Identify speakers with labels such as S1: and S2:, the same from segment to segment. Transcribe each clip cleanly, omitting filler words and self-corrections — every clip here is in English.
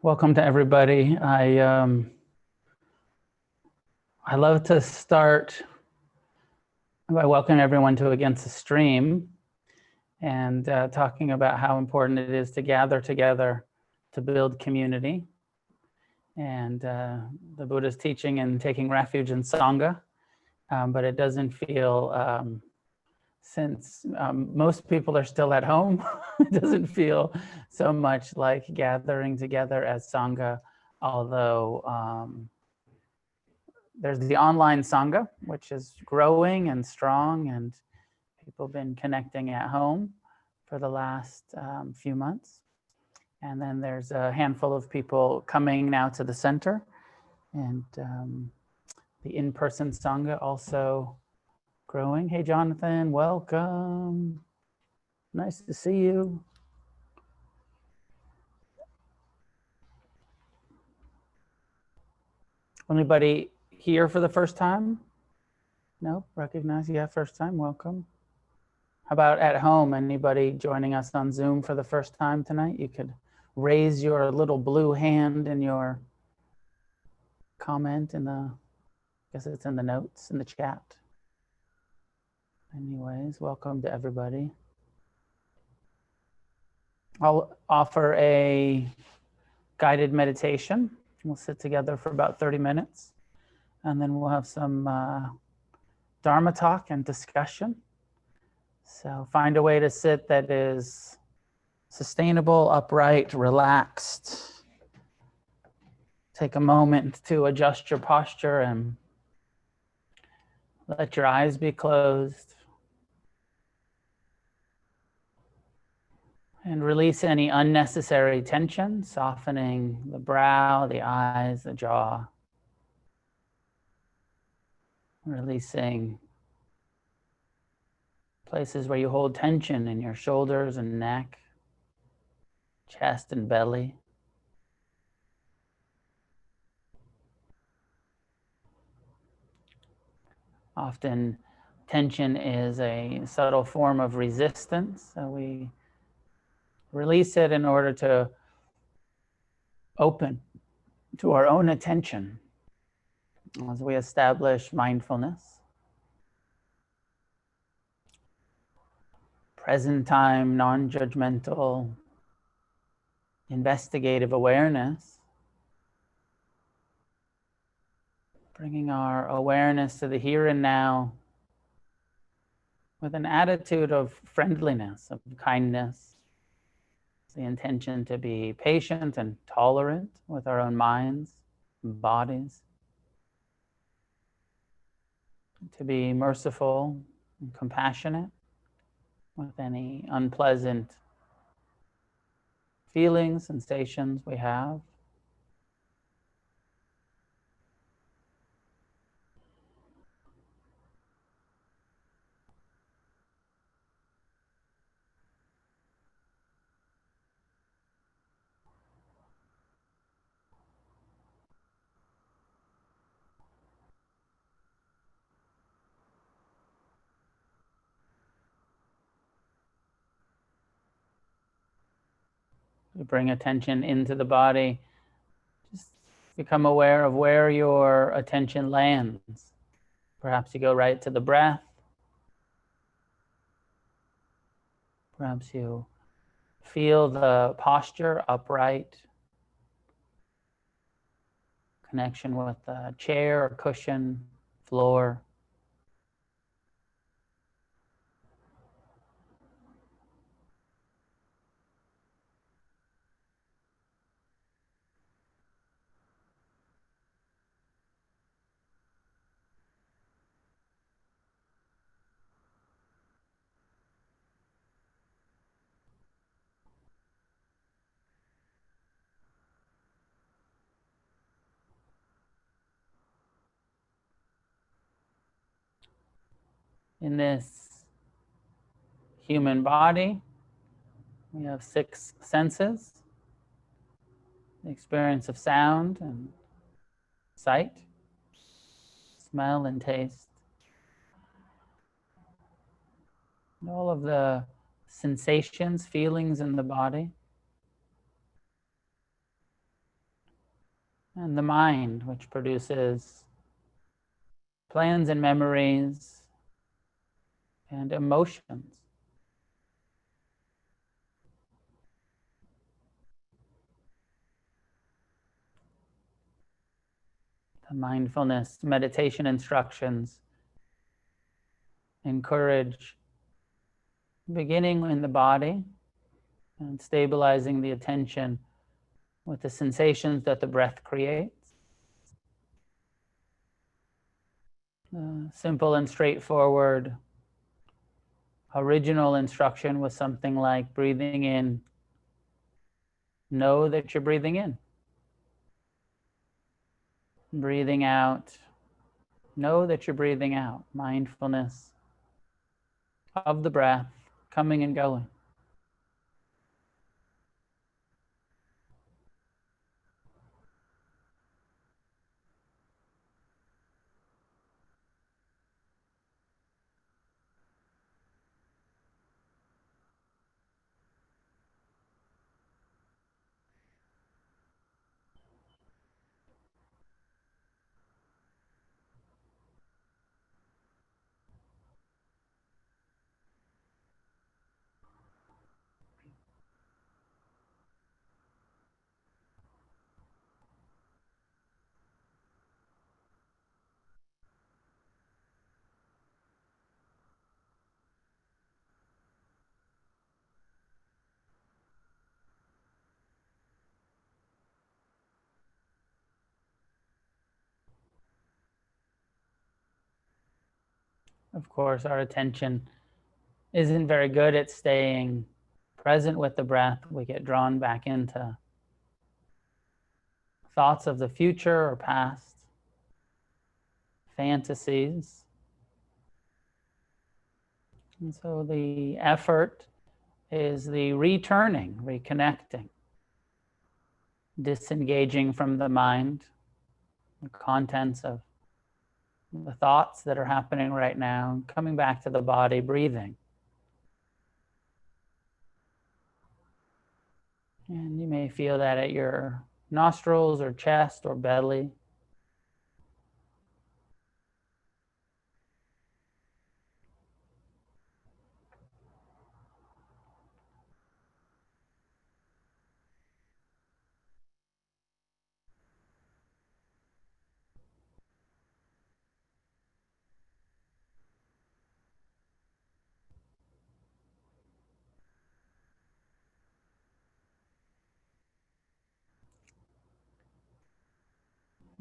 S1: Welcome to everybody. I love to start by welcoming everyone to Against the Stream and talking about how important it is to gather together to build community. And the Buddha's teaching and taking refuge in Sangha, but it doesn't feel, since most people are still at home, it doesn't feel so much like gathering together as Sangha, although there's the online Sangha, which is growing and strong, and people have been connecting at home for the last few months. And then there's a handful of people coming now to the center, and the in-person Sangha also growing. Hey, Jonathan, welcome. Nice to see you. Anybody here for the first time? No, recognize, yeah, first time, welcome. How about at home? Anybody joining us on Zoom for the first time tonight? You could raise your little blue hand in your comment in the, I guess it's in the notes in the chat. Anyways, welcome to everybody. I'll offer a guided meditation. We'll sit together for about 30 minutes, and then we'll have some Dharma talk and discussion. So find a way to sit that is sustainable, upright, relaxed. Take a moment to adjust your posture and let your eyes be closed. And release any unnecessary tension, softening the brow, the eyes, the jaw. Releasing places where you hold tension in your shoulders and neck, chest and belly. Often tension is a subtle form of resistance, so we release it in order to open to our own attention as we establish mindfulness. Present time, non-judgmental, investigative awareness. Bringing our awareness to the here and now with an attitude of friendliness, of kindness. The intention to be patient and tolerant with our own minds and bodies. To be merciful and compassionate with any unpleasant feelings, sensations we have. You bring attention into the body. Just become aware of where your attention lands. Perhaps you go right to the breath. Perhaps you feel the posture upright. Connection with the chair or cushion, floor. In this human body, we have 6 senses. The experience of sound and sight, smell and taste. And all of the sensations, feelings in the body. and the mind, which produces plans and memories and emotions. The mindfulness meditation instructions encourage beginning in the body and stabilizing the attention with the sensations that the breath creates. Simple and straightforward original instruction was something like breathing in, know that you're breathing in. Breathing out, know that you're breathing out. Mindfulness of the breath coming and going. Of course, our attention isn't very good at staying present with the breath. We get drawn back into thoughts of the future or past, fantasies. And so the effort is the returning, reconnecting, disengaging from the mind, the contents of the thoughts that are happening right now, coming back to the body, breathing. And you may feel that at your nostrils or chest or belly.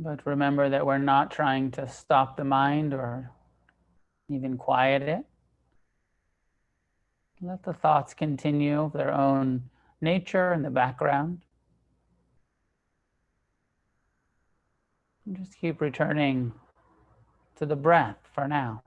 S1: But remember that we're not trying to stop the mind or even quiet it. Let the thoughts continue of their own nature in the background. And just keep returning to the breath for now.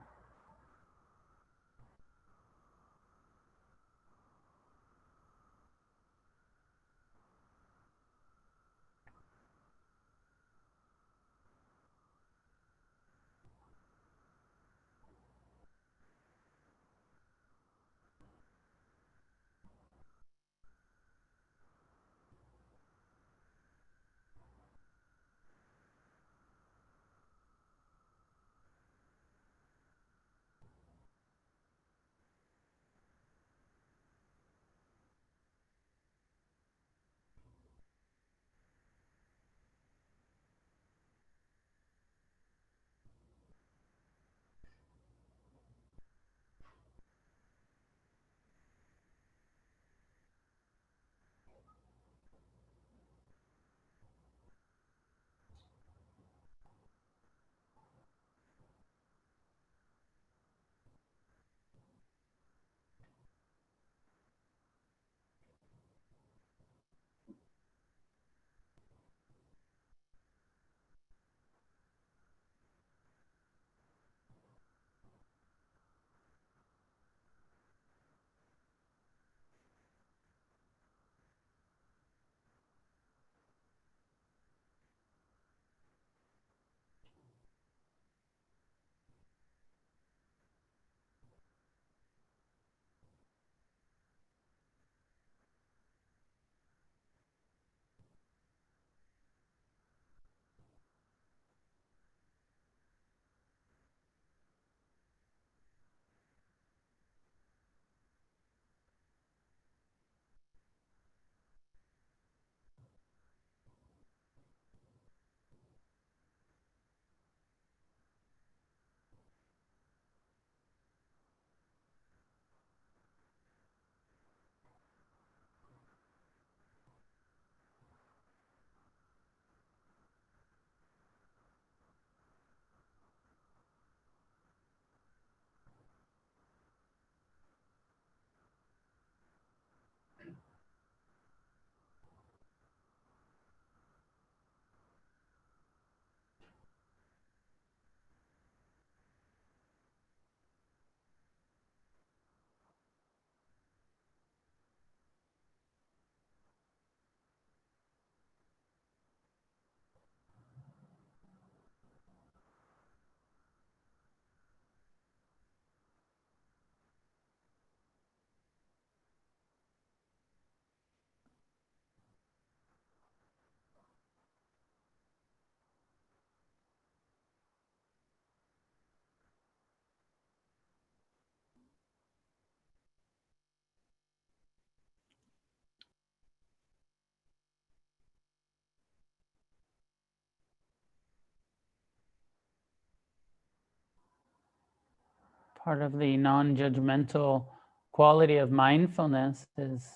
S1: Part of the non-judgmental quality of mindfulness is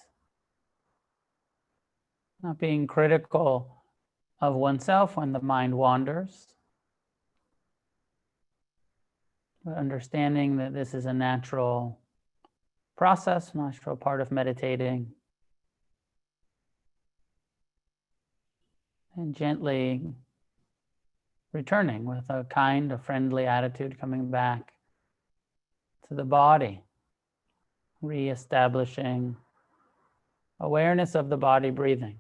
S1: not being critical of oneself when the mind wanders, but understanding that this is a natural process, natural part of meditating, and gently returning with a kind, a friendly attitude, coming back to the body, reestablishing awareness of the body breathing.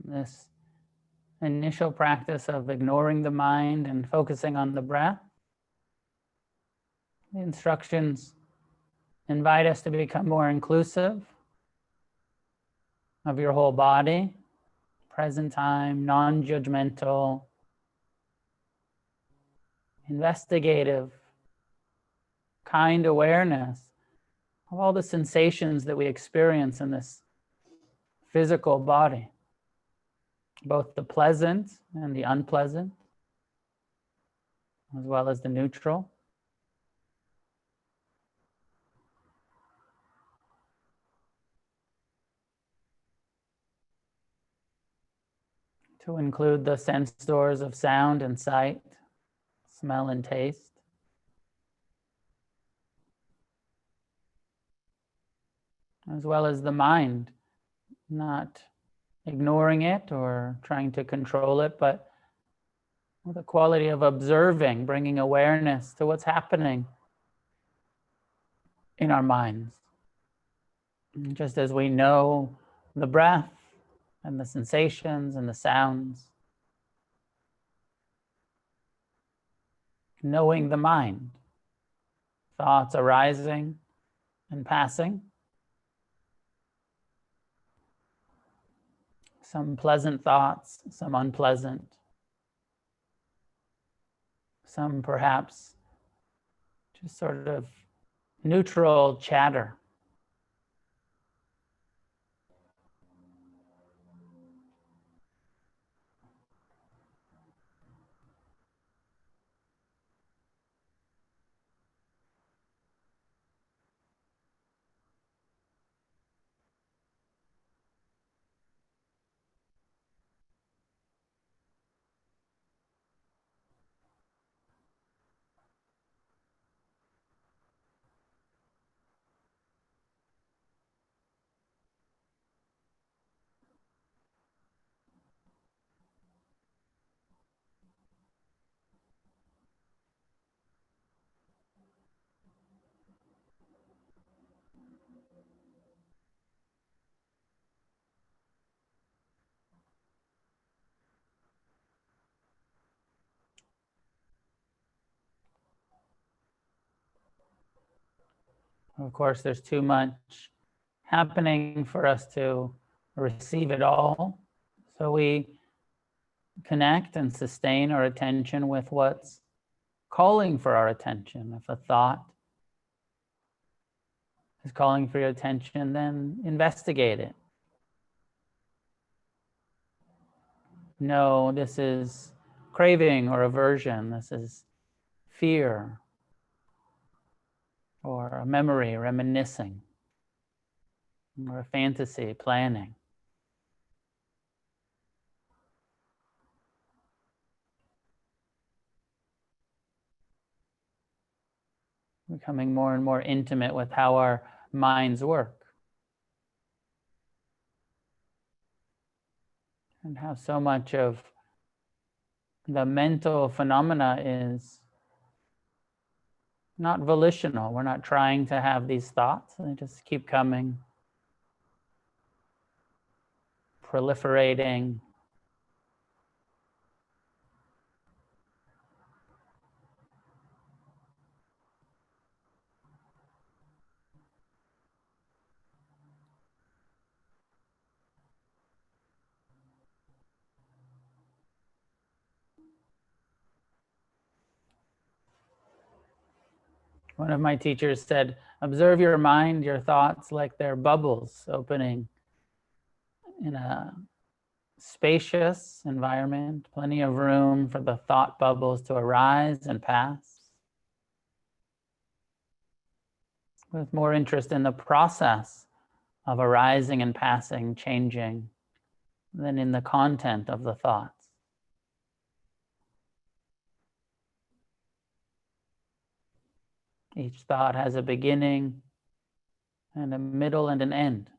S1: This initial practice of ignoring the mind and focusing on the breath, the instructions invite us to become more inclusive of your whole body, present time, non-judgmental, investigative, kind awareness of all the sensations that we experience in this physical body, both the pleasant and the unpleasant, as well as the neutral. To include the sense doors of sound and sight, smell and taste. As well as the mind, not ignoring it or trying to control it, but the quality of observing, bringing awareness to what's happening in our minds. Just as we know the breath and the sensations and the sounds, knowing the mind, thoughts arising and passing, some pleasant thoughts, some unpleasant, some perhaps just sort of neutral chatter. Of course, there's too much happening for us to receive it all. So we connect and sustain our attention with what's calling for our attention. If a thought is calling for your attention, then investigate it. No, this is craving or aversion. This is fear or a memory, reminiscing, or a fantasy, planning. Becoming more and more intimate with how our minds work. And how so much of the mental phenomena is not volitional. We're not trying to have these thoughts. They just keep coming, proliferating. One of my teachers said, observe your mind, your thoughts like they're bubbles opening in a spacious environment, plenty of room for the thought bubbles to arise and pass. With more interest in the process of arising and passing, changing, than in the content of the thoughts. Each thought has a beginning and a middle and an end.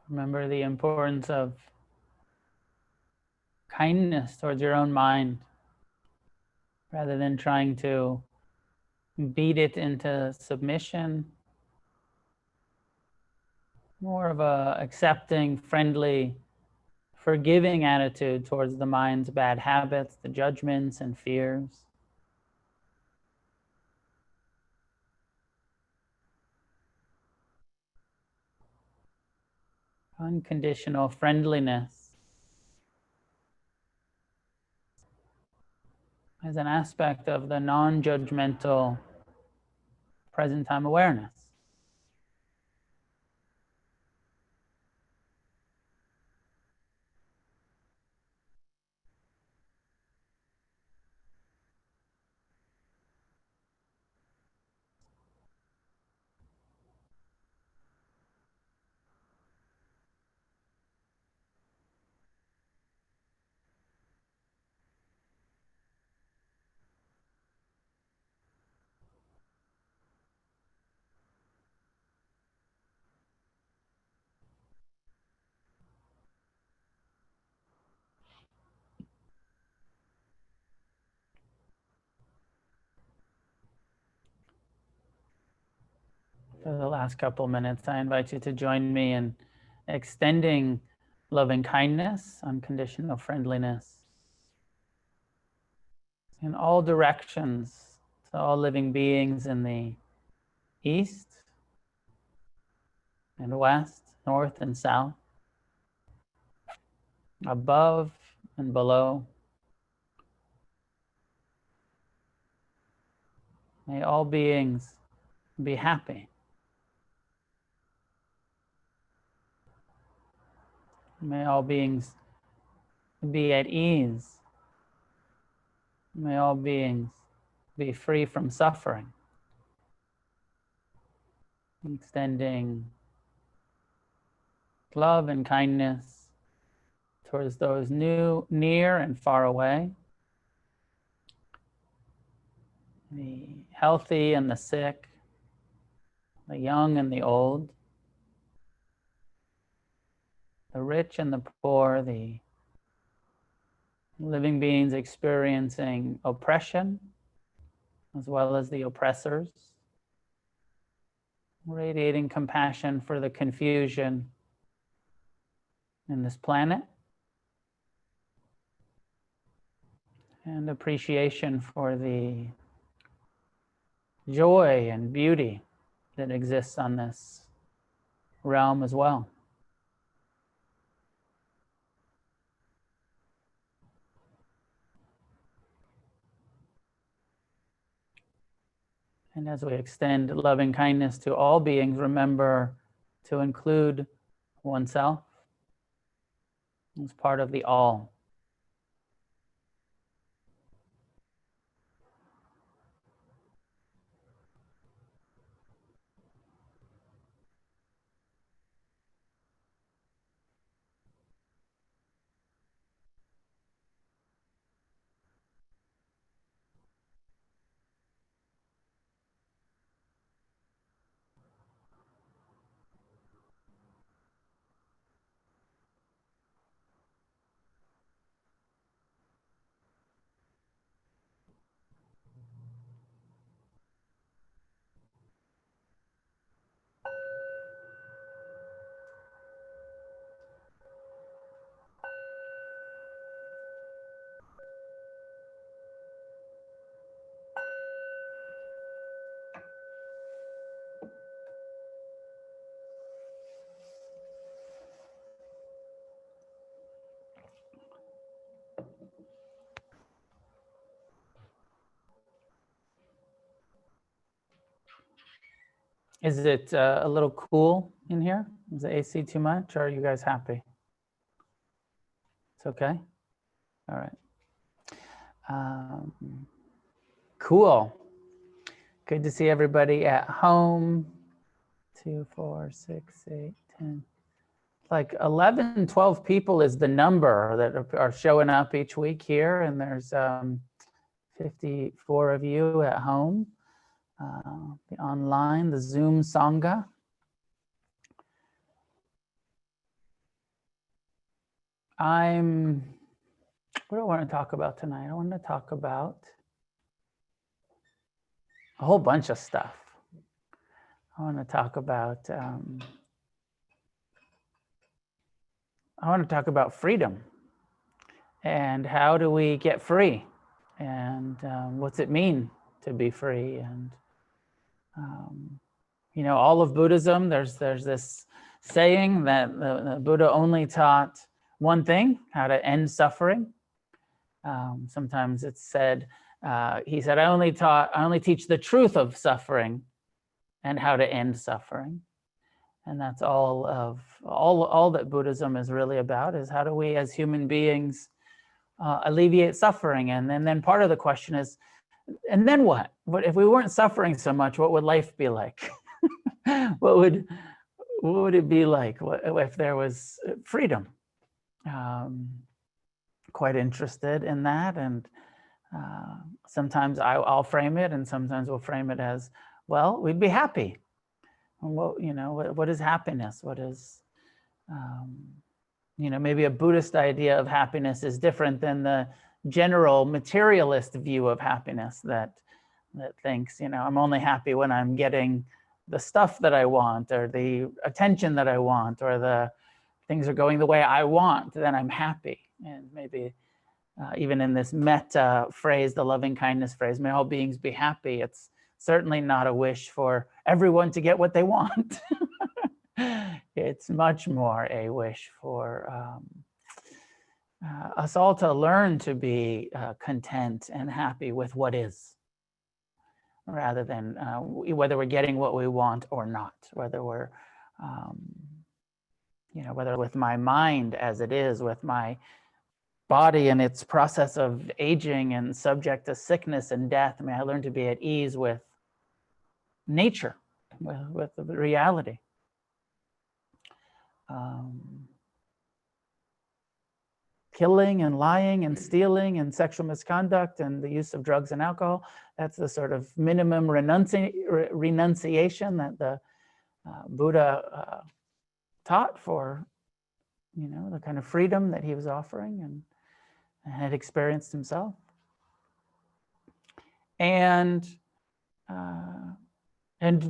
S1: Remember the importance of kindness towards your own mind rather than trying to beat it into submission. More of a accepting, friendly, forgiving attitude towards the mind's bad habits, the judgments and fears. unconditional friendliness as an aspect of the non-judgmental present time awareness. For the last couple minutes, I invite you to join me in extending loving kindness, unconditional friendliness in all directions to all living beings in the east and west, north and south, above and below. May all beings be happy. May all beings be at ease. May all beings be free from suffering. Extending love and kindness towards those near and far away, the healthy and the sick, the young and the old, the rich and the poor, the living beings experiencing oppression, as well as the oppressors, radiating compassion for the confusion in this planet, and appreciation for the joy and beauty that exists on this realm as well. And as we extend loving kindness to all beings, remember to include oneself as part of the all. Is it a little cool in here? Is the AC too much, or are you guys happy? It's okay? All right. Cool. Good to see everybody at home. 2, 4, 6, 8, 10. Like 11, 12 people is the number that are showing up each week here, and there's 54 of you at home. The online, the Zoom Sangha. What do I want to talk about tonight? I want to talk about a whole bunch of stuff. I want to talk about freedom, and how do we get free, and what's it mean to be free, and all of Buddhism. There's this saying that the Buddha only taught one thing, how to end suffering. Sometimes it's said, he said, I only teach the truth of suffering and how to end suffering. And that's all that Buddhism is really about, is how do we as human beings alleviate suffering? And then part of the question is, and then what? What if we weren't suffering so much, what would life be like? What would it be like if there was freedom? Quite interested in that, and sometimes I'll frame it, and sometimes we'll frame it as, well, we'd be happy. What is happiness? What is, maybe a Buddhist idea of happiness is different than the general materialist view of happiness that thinks, I'm only happy when I'm getting the stuff that I want, or the attention that I want, or the things are going the way I want, then I'm happy. And maybe even in this metta phrase, the loving kindness phrase, may all beings be happy, it's certainly not a wish for everyone to get what they want. It's much more a wish for us all to learn to be content and happy with what is, rather than whether we're getting what we want or not, whether we're, whether with my mind as it is, with my body and its process of aging and subject to sickness and death. May I learn to be at ease with nature, with the reality. Killing and lying and stealing and sexual misconduct and the use of drugs and alcohol, that's the sort of minimum renunciation that the Buddha taught for, the kind of freedom that he was offering and had experienced himself. And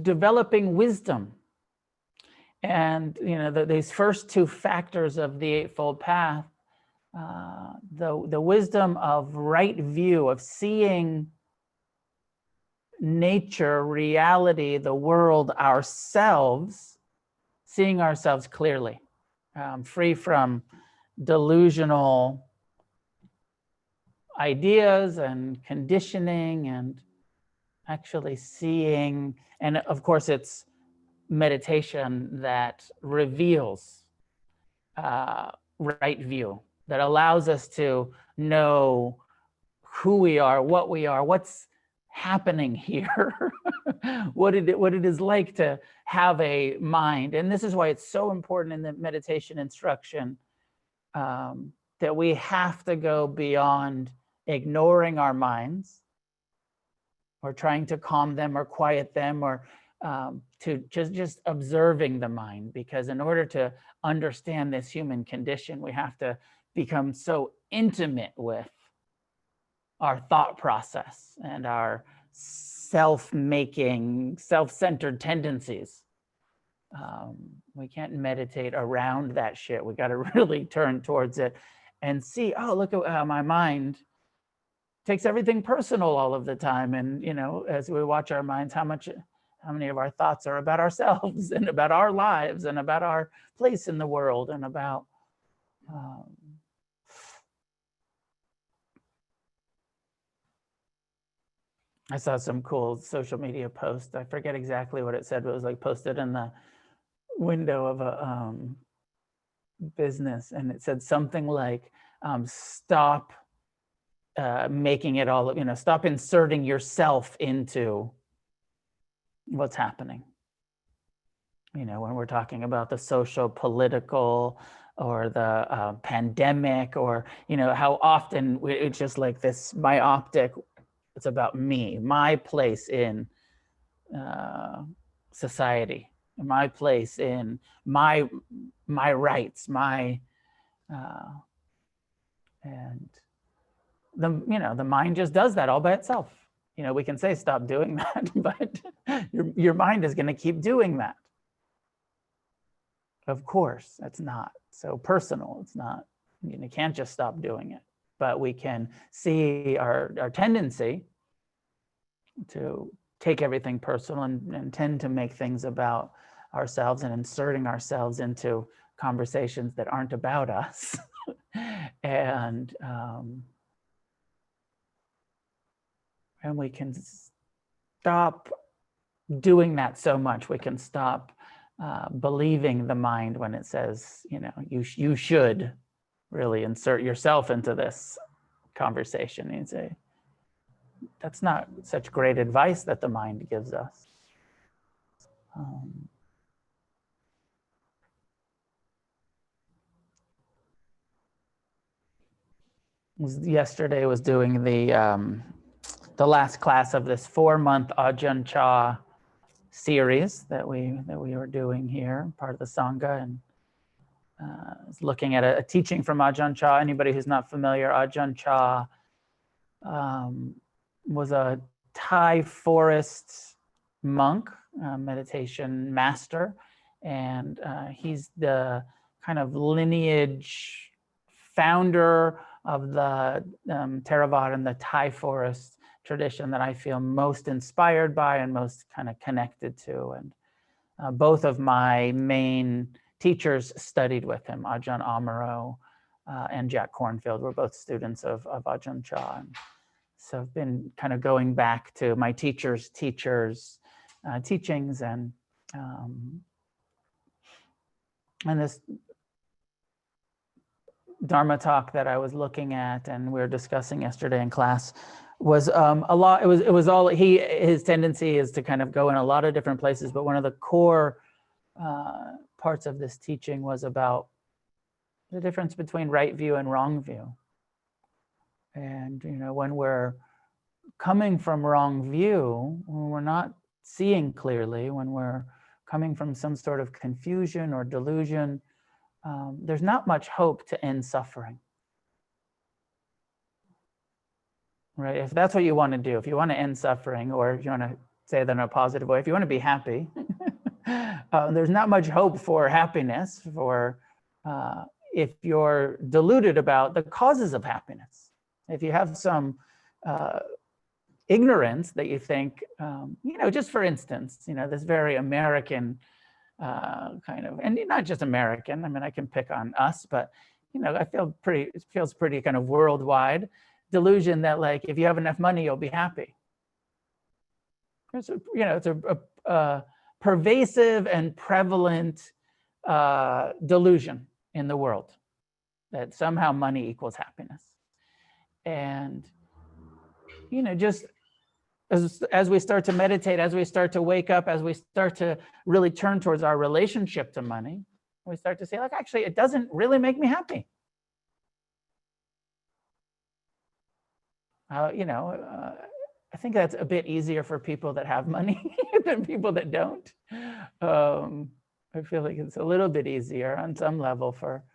S1: developing wisdom. And, these first two factors of the Eightfold Path, the wisdom of right view, of seeing nature, reality, the world, ourselves, seeing ourselves clearly, free from delusional ideas and conditioning, and actually seeing, and of course it's meditation that reveals right view, that allows us to know who we are, what's happening here, what it is like to have a mind. And this is why it's so important in the meditation instruction that we have to go beyond ignoring our minds or trying to calm them or quiet them, or to just observing the mind. Because in order to understand this human condition, we have to become so intimate with our thought process and our self-making, self-centered tendencies. We can't meditate around that shit. We got to really turn towards it and see, oh, look at how my mind takes everything personal all of the time. And, as we watch our minds, how many of our thoughts are about ourselves and about our lives and about our place in the world and about, I saw some cool social media post. I forget exactly what it said, but it was like posted in the window of a business, and it said something like, stop making it all, stop inserting yourself into what's happening. When we're talking about the social, political, or the pandemic, or, how often it's just like this myopic, it's about me, my place in society, my place in my rights, and the mind just does that all by itself. We can say stop doing that, but your mind is going to keep doing that. Of course, it's not so personal. It's not, you can't just stop doing it, but we can see our tendency to take everything personal and tend to make things about ourselves and inserting ourselves into conversations that aren't about us. And we can stop doing that so much. We can stop believing the mind when it says, you know, you should really insert yourself into this conversation. And say, that's not such great advice that the mind gives us. Yesterday was doing the last class of this 4-month Ajahn Chah series that we were doing here, part of the Sangha, and looking at a teaching from Ajahn Chah. Anybody who's not familiar, Ajahn Chah was a Thai forest monk, meditation master, and he's the kind of lineage founder of the Theravada and the Thai forest tradition that I feel most inspired by and most kind of connected to. And both of my main teachers studied with him. Ajahn Amaro and Jack Kornfield were both students of Ajahn Chah. And so I've been kind of going back to my teachers' teachings and this Dharma talk that I was looking at and we were discussing yesterday in class was a lot. It was all his tendency is to kind of go in a lot of different places, but one of the core parts of this teaching was about the difference between right view and wrong view. And you know, when we're coming from wrong view, when we're not seeing clearly, when we're coming from some sort of confusion or delusion, there's not much hope to end suffering, right? If that's what you want to do, if you want to end suffering, or if you want to say that in a positive way, if you want to be happy, there's not much hope for happiness for if you're deluded about the causes of happiness. If you have some ignorance that you think, you know, just for instance, you know, this very American kind of, and not just American, I mean, I can pick on us, but, you know, it feels pretty kind of worldwide delusion that like, if you have enough money, you'll be happy. It's a, you know, it's a pervasive and prevalent delusion in the world that somehow money equals happiness. And, you know, just as we start to meditate, as we start to wake up, as we start to really turn towards our relationship to money, we start to say, like, actually, it doesn't really make me happy. You know, I think that's a bit easier for people that have money than people that don't. I feel like it's a little bit easier on some level for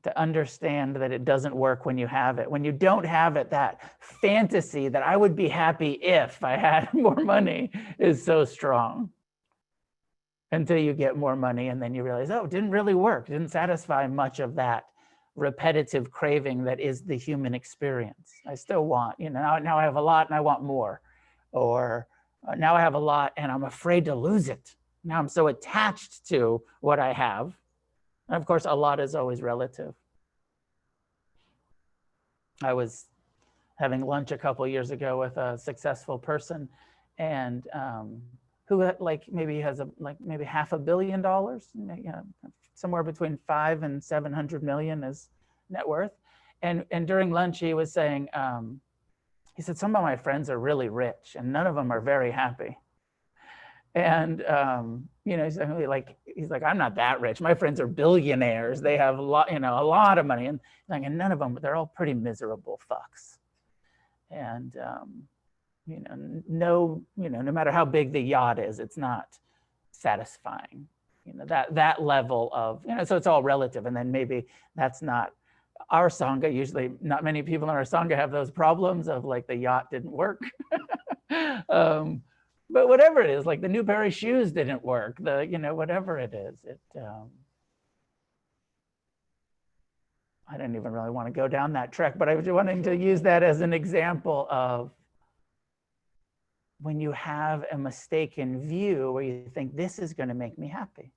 S1: to understand that it doesn't work when you have it. When you don't have it, that fantasy that I would be happy if I had more money is so strong. Until you get more money and then you realize, oh, it didn't really work. It didn't satisfy much of that repetitive craving that is the human experience. I still want, you know, now I have a lot and I want more. Or now I have a lot and I'm afraid to lose it. Now I'm so attached to what I have. And of course, a lot is always relative. I was having lunch a couple of years ago with a successful person, and who like maybe has maybe $500 million, you know, somewhere between 5 and 700 million is net worth. And during lunch, he was saying, he said, some of my friends are really rich, and none of them are very happy. And you know, he's like, I'm not that rich. My friends are billionaires. They have a lot, you know, a lot of money, and like, and none of them, they're all pretty miserable fucks. And you know, no matter how big the yacht is, it's not satisfying. You know, that level of, you know, so it's all relative. And then maybe that's not our Sangha. Usually, not many people in our Sangha have those problems of like the yacht didn't work. But whatever it is, like the new pair of shoes didn't work, you know, whatever it is, I didn't even really want to go down that track, but I was wanting to use that as an example of when you have a mistaken view where you think this is going to make me happy.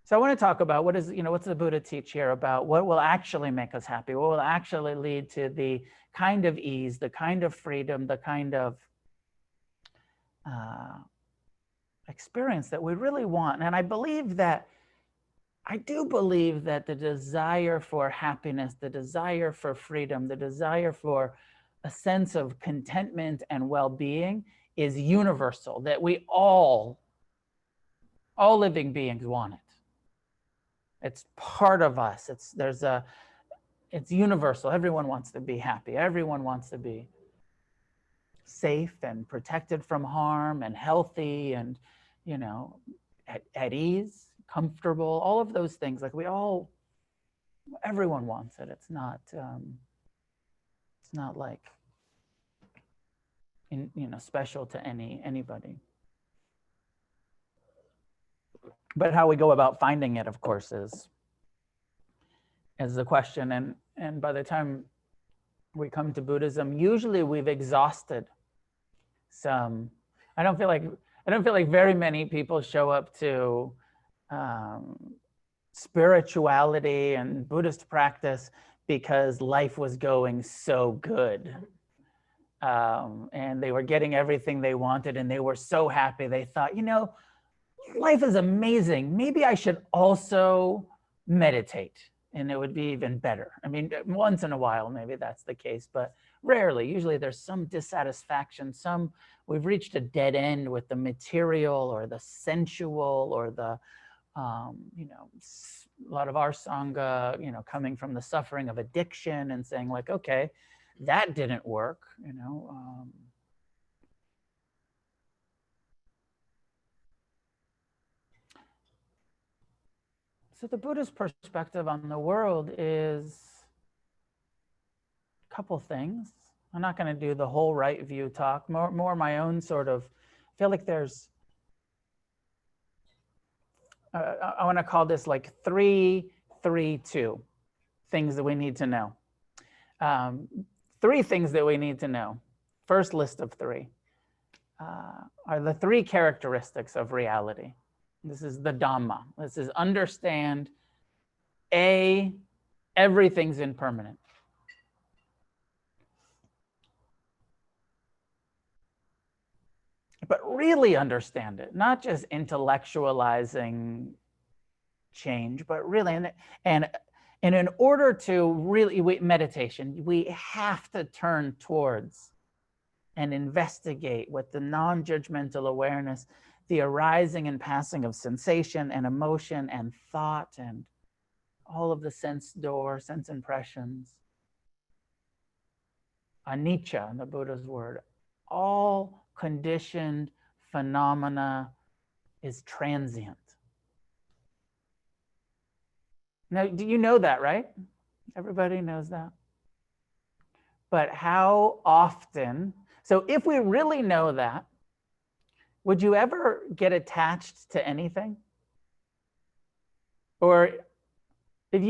S1: So I want to talk about what's the Buddha teach here about what will actually make us happy, what will actually lead to the kind of ease, the kind of freedom, the kind of experience that we really want. And I do believe that the desire for happiness, the desire for freedom, the desire for a sense of contentment and well-being is universal, that we all living beings want it. It's part of us. It's universal. Everyone wants to be happy. Everyone wants to be safe and protected from harm and healthy and, at ease, comfortable, all of those things. Like everyone wants it. It's not like special to anybody. But how we go about finding it, of course, is the question. And by the time we come to Buddhism, usually we've exhausted some. I don't feel like very many people show up to spirituality and Buddhist practice because life was going so good. And they were getting everything they wanted and they were so happy. They thought, life is amazing. Maybe I should also meditate and it would be even better. I mean, once in a while, maybe that's the case, but rarely. Usually there's some dissatisfaction, we've reached a dead end with the material or the sensual or the, a lot of our Sangha, coming from the suffering of addiction and saying like, okay, that didn't work, So the Buddhist perspective on the world is a couple things. I'm not going to do the whole right view talk, more my own sort of, I feel like there's, I want to call this like 3-3-2 things that we need to know. 3 things that we need to know. First list of 3 are the 3 characteristics of reality. This is the Dhamma. This is understand, everything's impermanent. But really understand it, not just intellectualizing change, but really, and in order to really, meditation, we have to turn towards and investigate with the non-judgmental awareness the arising and passing of sensation and emotion and thought and all of the sense impressions. Anicca, in the Buddha's word, all conditioned phenomena is transient. Now, do you know that, right? Everybody knows that. But how often, so if we really know that, would you ever get attached to anything? Or if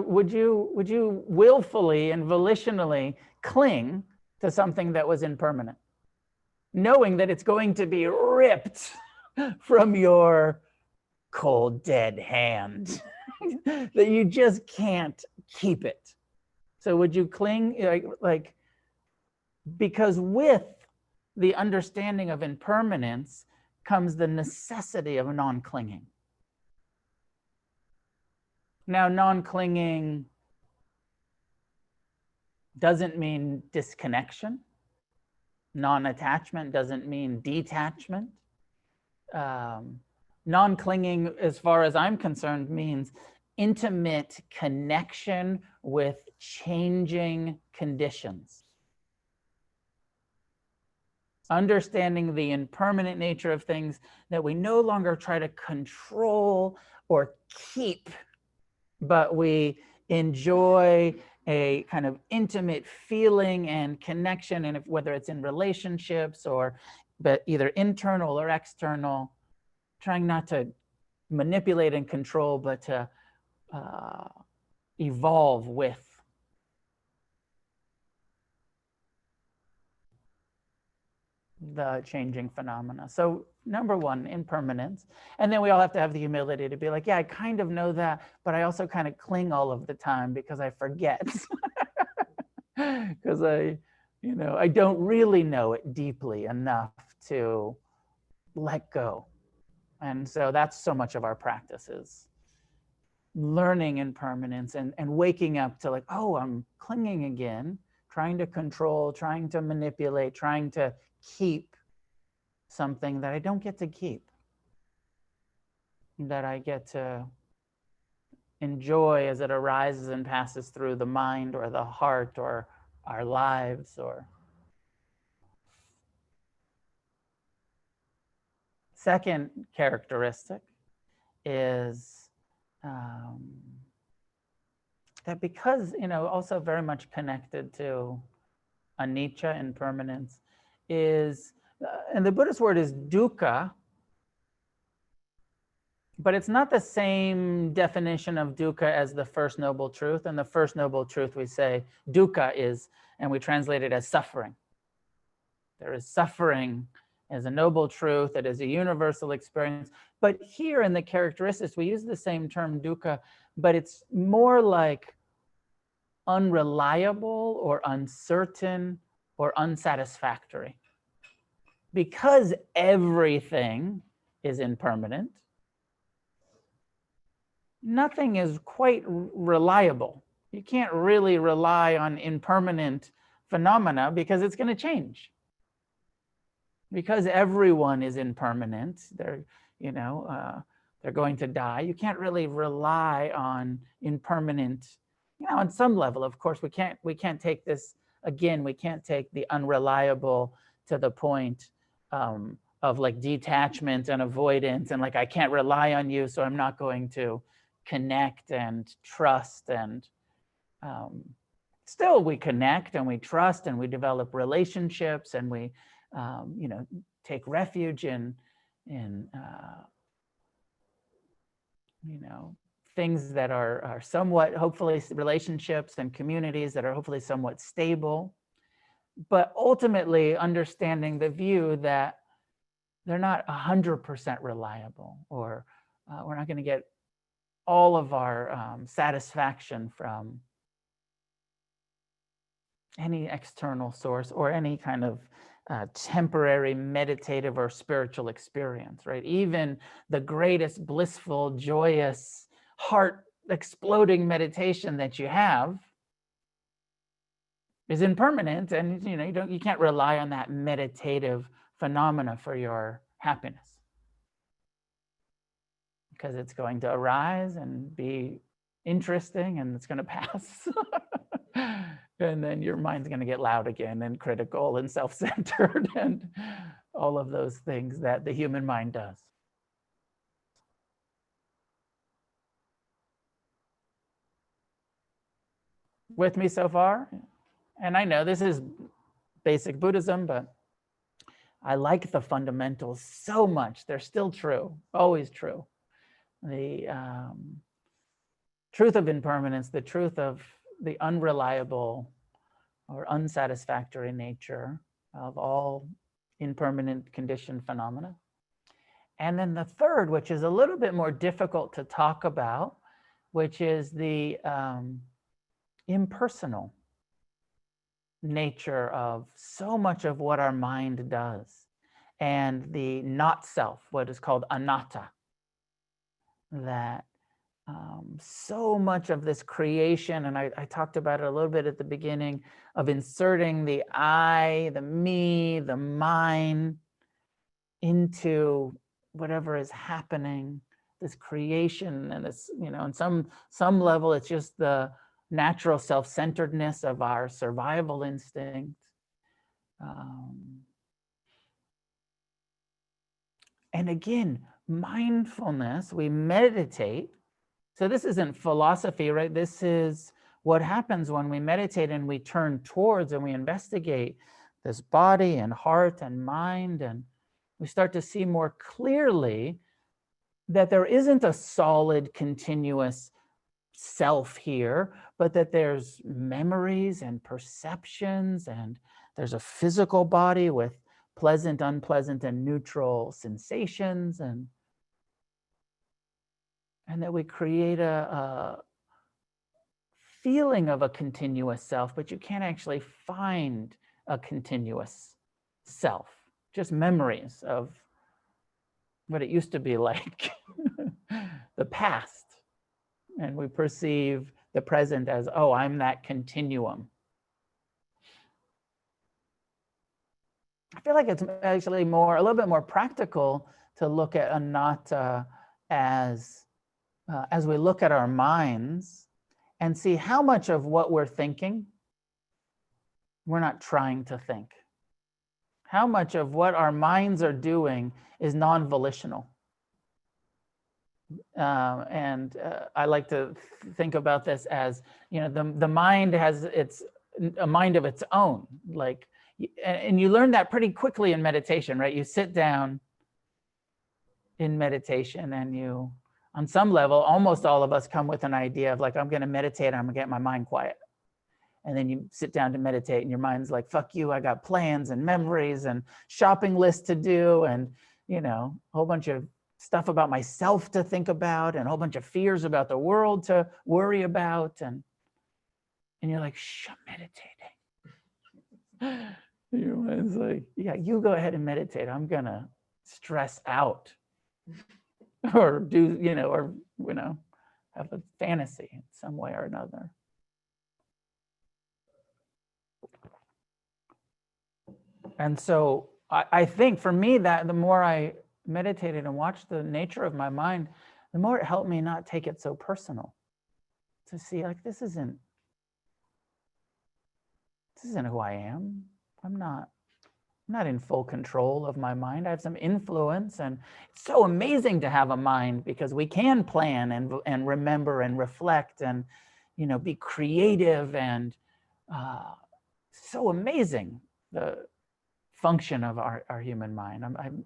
S1: would you willfully and volitionally cling to something that was impermanent, knowing that it's going to be ripped from your cold, dead hand, that you just can't keep it? So would you cling like because with the understanding of impermanence comes the necessity of non-clinging. Now, non-clinging doesn't mean disconnection. Non-attachment doesn't mean detachment. Non-clinging, as far as I'm concerned, means intimate connection with changing conditions. Understanding the impermanent nature of things, that we no longer try to control or keep, but we enjoy a kind of intimate feeling and connection, and whether it's in relationships but either internal or external, trying not to manipulate and control, but to evolve with. the changing phenomena. So number one, impermanence. And then we all have to have the humility to be like, yeah, I kind of know that, but I also kind of cling all of the time because I forget. Because I don't really know it deeply enough to let go. And so that's so much of our practice is learning impermanence and waking up to like, oh, I'm clinging again, trying to control, trying to manipulate, trying to keep something that I don't get to keep, that I get to enjoy as it arises and passes through the mind or the heart or our lives. Or second characteristic is that because, also very much connected to anicca, impermanence, is, and the Buddhist word is dukkha, but it's not the same definition of dukkha as the first noble truth. And the first noble truth, we say dukkha is, and we translate it as suffering. There is suffering as a noble truth. It is a universal experience. But here in the characteristics, we use the same term dukkha, but it's more like unreliable or uncertain or unsatisfactory. Because everything is impermanent, nothing is quite reliable. You can't really rely on impermanent phenomena because it's going to change. Because everyone is impermanent, they're going to die. You can't really rely on impermanent, on some level. Of course, we can't take this again. We can't take the unreliable to the point of like detachment and avoidance and like I can't rely on you, so I'm not going to connect and trust. And still, we connect and we trust and we develop relationships and we take refuge in things that are somewhat, hopefully, relationships and communities that are hopefully somewhat stable, but ultimately understanding the view that they're not 100% reliable, or we're not going to get all of our satisfaction from any external source or any kind of temporary meditative or spiritual experience, right? Even the greatest blissful, joyous, heart exploding meditation that you have is impermanent, and you can't rely on that meditative phenomena for your happiness, because it's going to arise and be interesting and it's going to pass. And then your mind's going to get loud again and critical and self-centered and all of those things that the human mind does. With me so far? And I know this is basic Buddhism, but I like the fundamentals so much. They're still true, always true. The truth of impermanence, the truth of the unreliable or unsatisfactory nature of all impermanent conditioned phenomena. And then the third, which is a little bit more difficult to talk about, which is the impersonal nature of so much of what our mind does, and the not self, what is called anatta, that so much of this creation, and I talked about it a little bit at the beginning, of inserting the I, the me, the mine into whatever is happening, this creation, and this, on some level, it's just the natural self-centeredness of our survival instinct. And again, mindfulness, we meditate. So this isn't philosophy, right? This is what happens when we meditate and we turn towards and we investigate this body and heart and mind, and we start to see more clearly that there isn't a solid, continuous self here, but that there's memories and perceptions, and there's a physical body with pleasant, unpleasant, and neutral sensations, and that we create a feeling of a continuous self, but you can't actually find a continuous self, just memories of what it used to be like, the past. And we perceive the present as, oh, I'm that continuum. I feel like it's actually a little bit more practical to look at anatta as we look at our minds and see how much of what we're thinking we're not trying to think. How much of what our minds are doing is non-volitional. I like to think about this as, the mind has a mind of its own. Like, and you learn that pretty quickly in meditation, right? You sit down in meditation and you, on some level, almost all of us come with an idea of like, I'm going to meditate, I'm going to get my mind quiet. And then you sit down to meditate and your mind's like, fuck you, I got plans and memories and shopping lists to do and, a whole bunch of stuff about myself to think about and a whole bunch of fears about the world to worry about. And you're like, shh, I'm meditating. Your mind's like, yeah, you go ahead and meditate. I'm going to stress out. Or do, have a fantasy in some way or another. And so I think for me that the more I meditated and watched the nature of my mind, the more it helped me not take it so personal. To see like, this isn't who I am. I'm not in full control of my mind. I have some influence, and it's so amazing to have a mind because we can plan and remember and reflect and, be creative, and so amazing the function of our human mind. I'm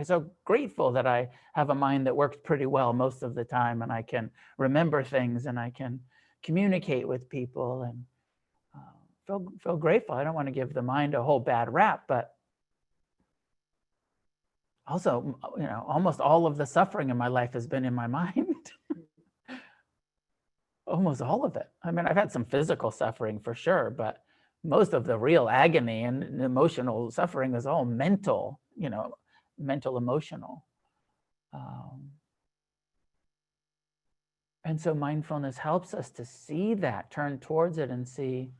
S1: so grateful that I have a mind that works pretty well most of the time, and I can remember things and I can communicate with people and feel grateful. I don't want to give the mind a whole bad rap, but also, almost all of the suffering in my life has been in my mind. Almost all of it. I mean, I've had some physical suffering for sure, but most of the real agony and emotional suffering is all mental, mental, emotional. And so mindfulness helps us to see that, turn towards it and see,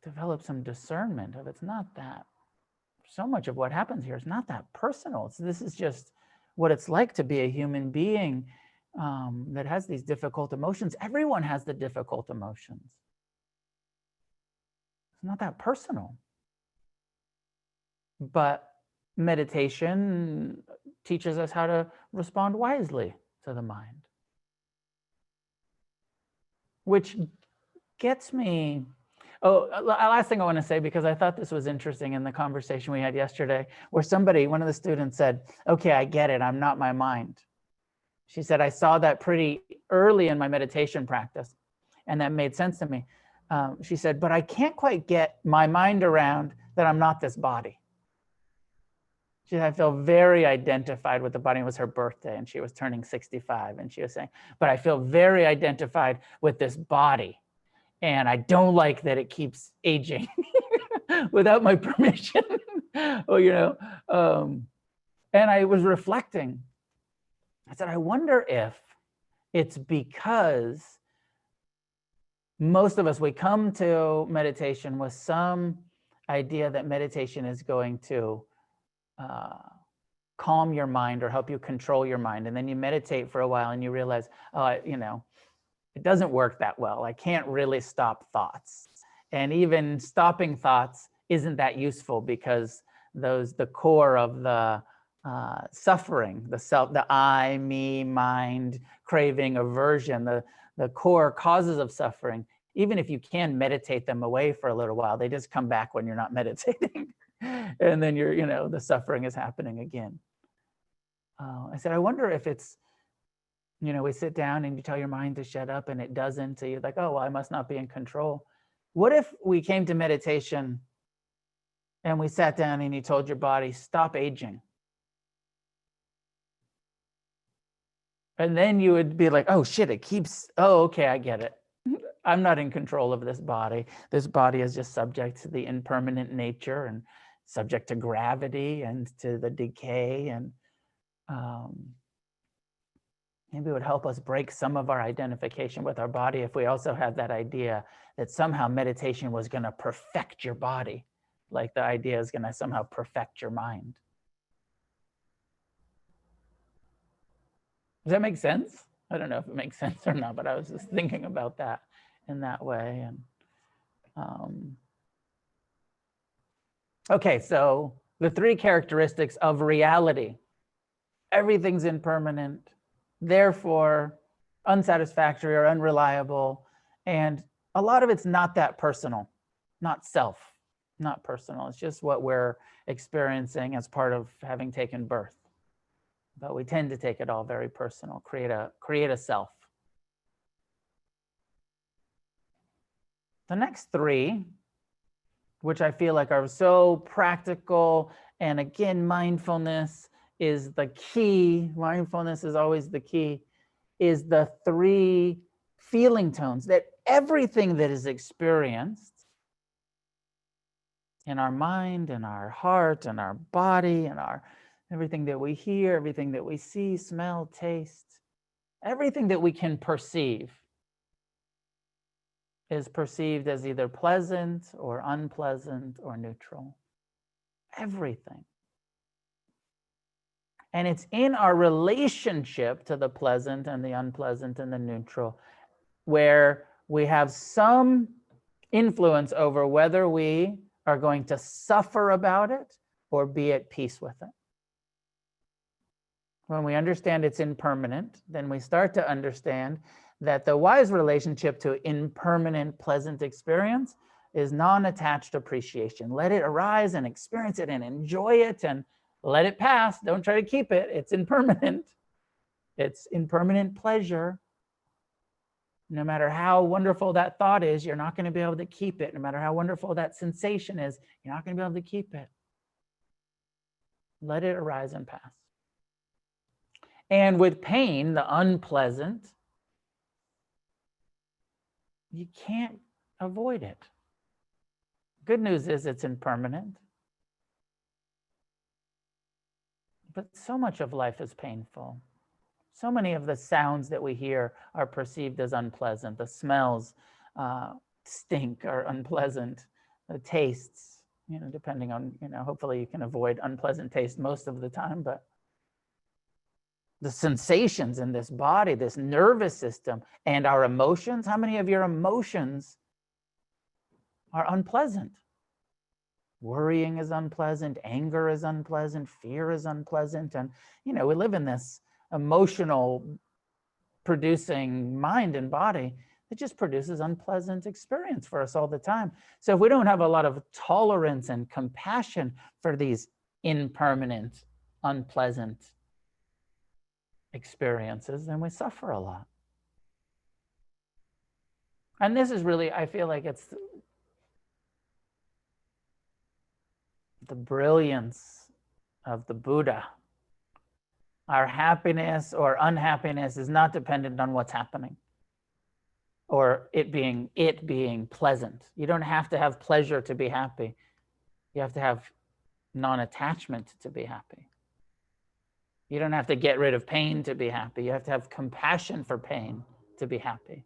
S1: develop some discernment of it's not that, so much of what happens here is not that personal. So this is just what it's like to be a human being that has these difficult emotions. Everyone has the difficult emotions. It's not that personal. But meditation teaches us how to respond wisely to the mind. Which gets me, last thing I want to say, because I thought this was interesting in the conversation we had yesterday, where one of the students said, okay, I get it, I'm not my mind. She said, I saw that pretty early in my meditation practice, and that made sense to me. She said, but I can't quite get my mind around that I'm not this body. She said, I feel very identified with the body. It was her birthday, and she was turning 65, and she was saying, but I feel very identified with this body, and I don't like that it keeps aging without my permission. And I was reflecting. I said, I wonder if it's because most of us, we come to meditation with some idea that meditation is going to calm your mind or help you control your mind. And then you meditate for a while and you realize, it doesn't work that well. I can't really stop thoughts. And even stopping thoughts isn't that useful because the core of the suffering, the I, me, mind, craving, aversion, the core causes of suffering, even if you can meditate them away for a little while, they just come back when you're not meditating. And then the suffering is happening again. I said, I wonder if it's, we sit down and you tell your mind to shut up and it doesn't. So you're like, oh, well, I must not be in control. What if we came to meditation and we sat down and you told your body, stop aging? And then you would be like, oh shit, it keeps, oh, okay, I get it. I'm not in control of this body. This body is just subject to the impermanent nature and subject to gravity and to the decay. And maybe it would help us break some of our identification with our body if we also had that idea that somehow meditation was going to perfect your body, like the idea is going to somehow perfect your mind. Does that make sense? I don't know if it makes sense or not, but I was just thinking about that in that way. And okay, so the three characteristics of reality. Everything's impermanent, therefore unsatisfactory or unreliable. And a lot of it's not that personal, not self, not personal. It's just what we're experiencing as part of having taken birth. But we tend to take it all very personal, create a self. The next three, which I feel like are so practical, and again, mindfulness is the key. Mindfulness is always the key, is the three feeling tones that everything that is experienced in our mind, in our heart, in our body, in our everything that we hear, everything that we see, smell, taste, everything that we can perceive is perceived as either pleasant or unpleasant or neutral. Everything. And it's in our relationship to the pleasant and the unpleasant and the neutral where we have some influence over whether we are going to suffer about it or be at peace with it. When we understand it's impermanent, then we start to understand that the wise relationship to impermanent, pleasant experience is non-attached appreciation. Let it arise and experience it and enjoy it and let it pass. Don't try to keep it. It's impermanent. It's impermanent pleasure. No matter how wonderful that thought is, you're not going to be able to keep it. No matter how wonderful that sensation is, you're not going to be able to keep it. Let it arise and pass. And with pain, the unpleasant, you can't avoid it. Good news is it's impermanent. But so much of life is painful. So many of the sounds that we hear are perceived as unpleasant. The smells stink or unpleasant. The tastes, depending on, hopefully you can avoid unpleasant taste most of the time, but the sensations in this body, this nervous system, and our emotions, how many of your emotions are unpleasant? Worrying is unpleasant, anger is unpleasant, fear is unpleasant. And, we live in this emotional producing mind and body that just produces unpleasant experience for us all the time. So if we don't have a lot of tolerance and compassion for these impermanent, unpleasant experiences, then we suffer a lot. And this is really, I feel like it's the brilliance of the Buddha. Our happiness or unhappiness is not dependent on what's happening or it being pleasant. You don't have to have pleasure to be happy. You have to have non-attachment to be happy. You don't have to get rid of pain to be happy. You have to have compassion for pain to be happy.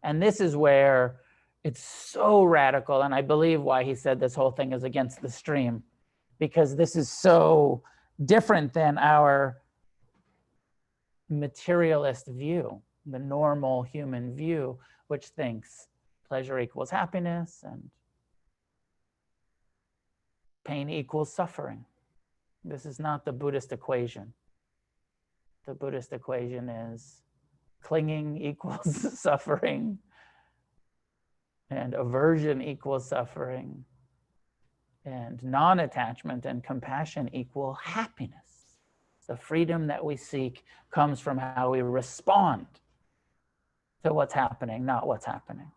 S1: And this is where it's so radical. And I believe why he said this whole thing is against the stream, because this is so different than our materialist view, the normal human view, which thinks pleasure equals happiness and pain equals suffering. This is not the Buddhist equation. The Buddhist equation is clinging equals suffering and aversion equals suffering and non-attachment and compassion equal happiness. The freedom that we seek comes from how we respond to what's happening, not what's happening.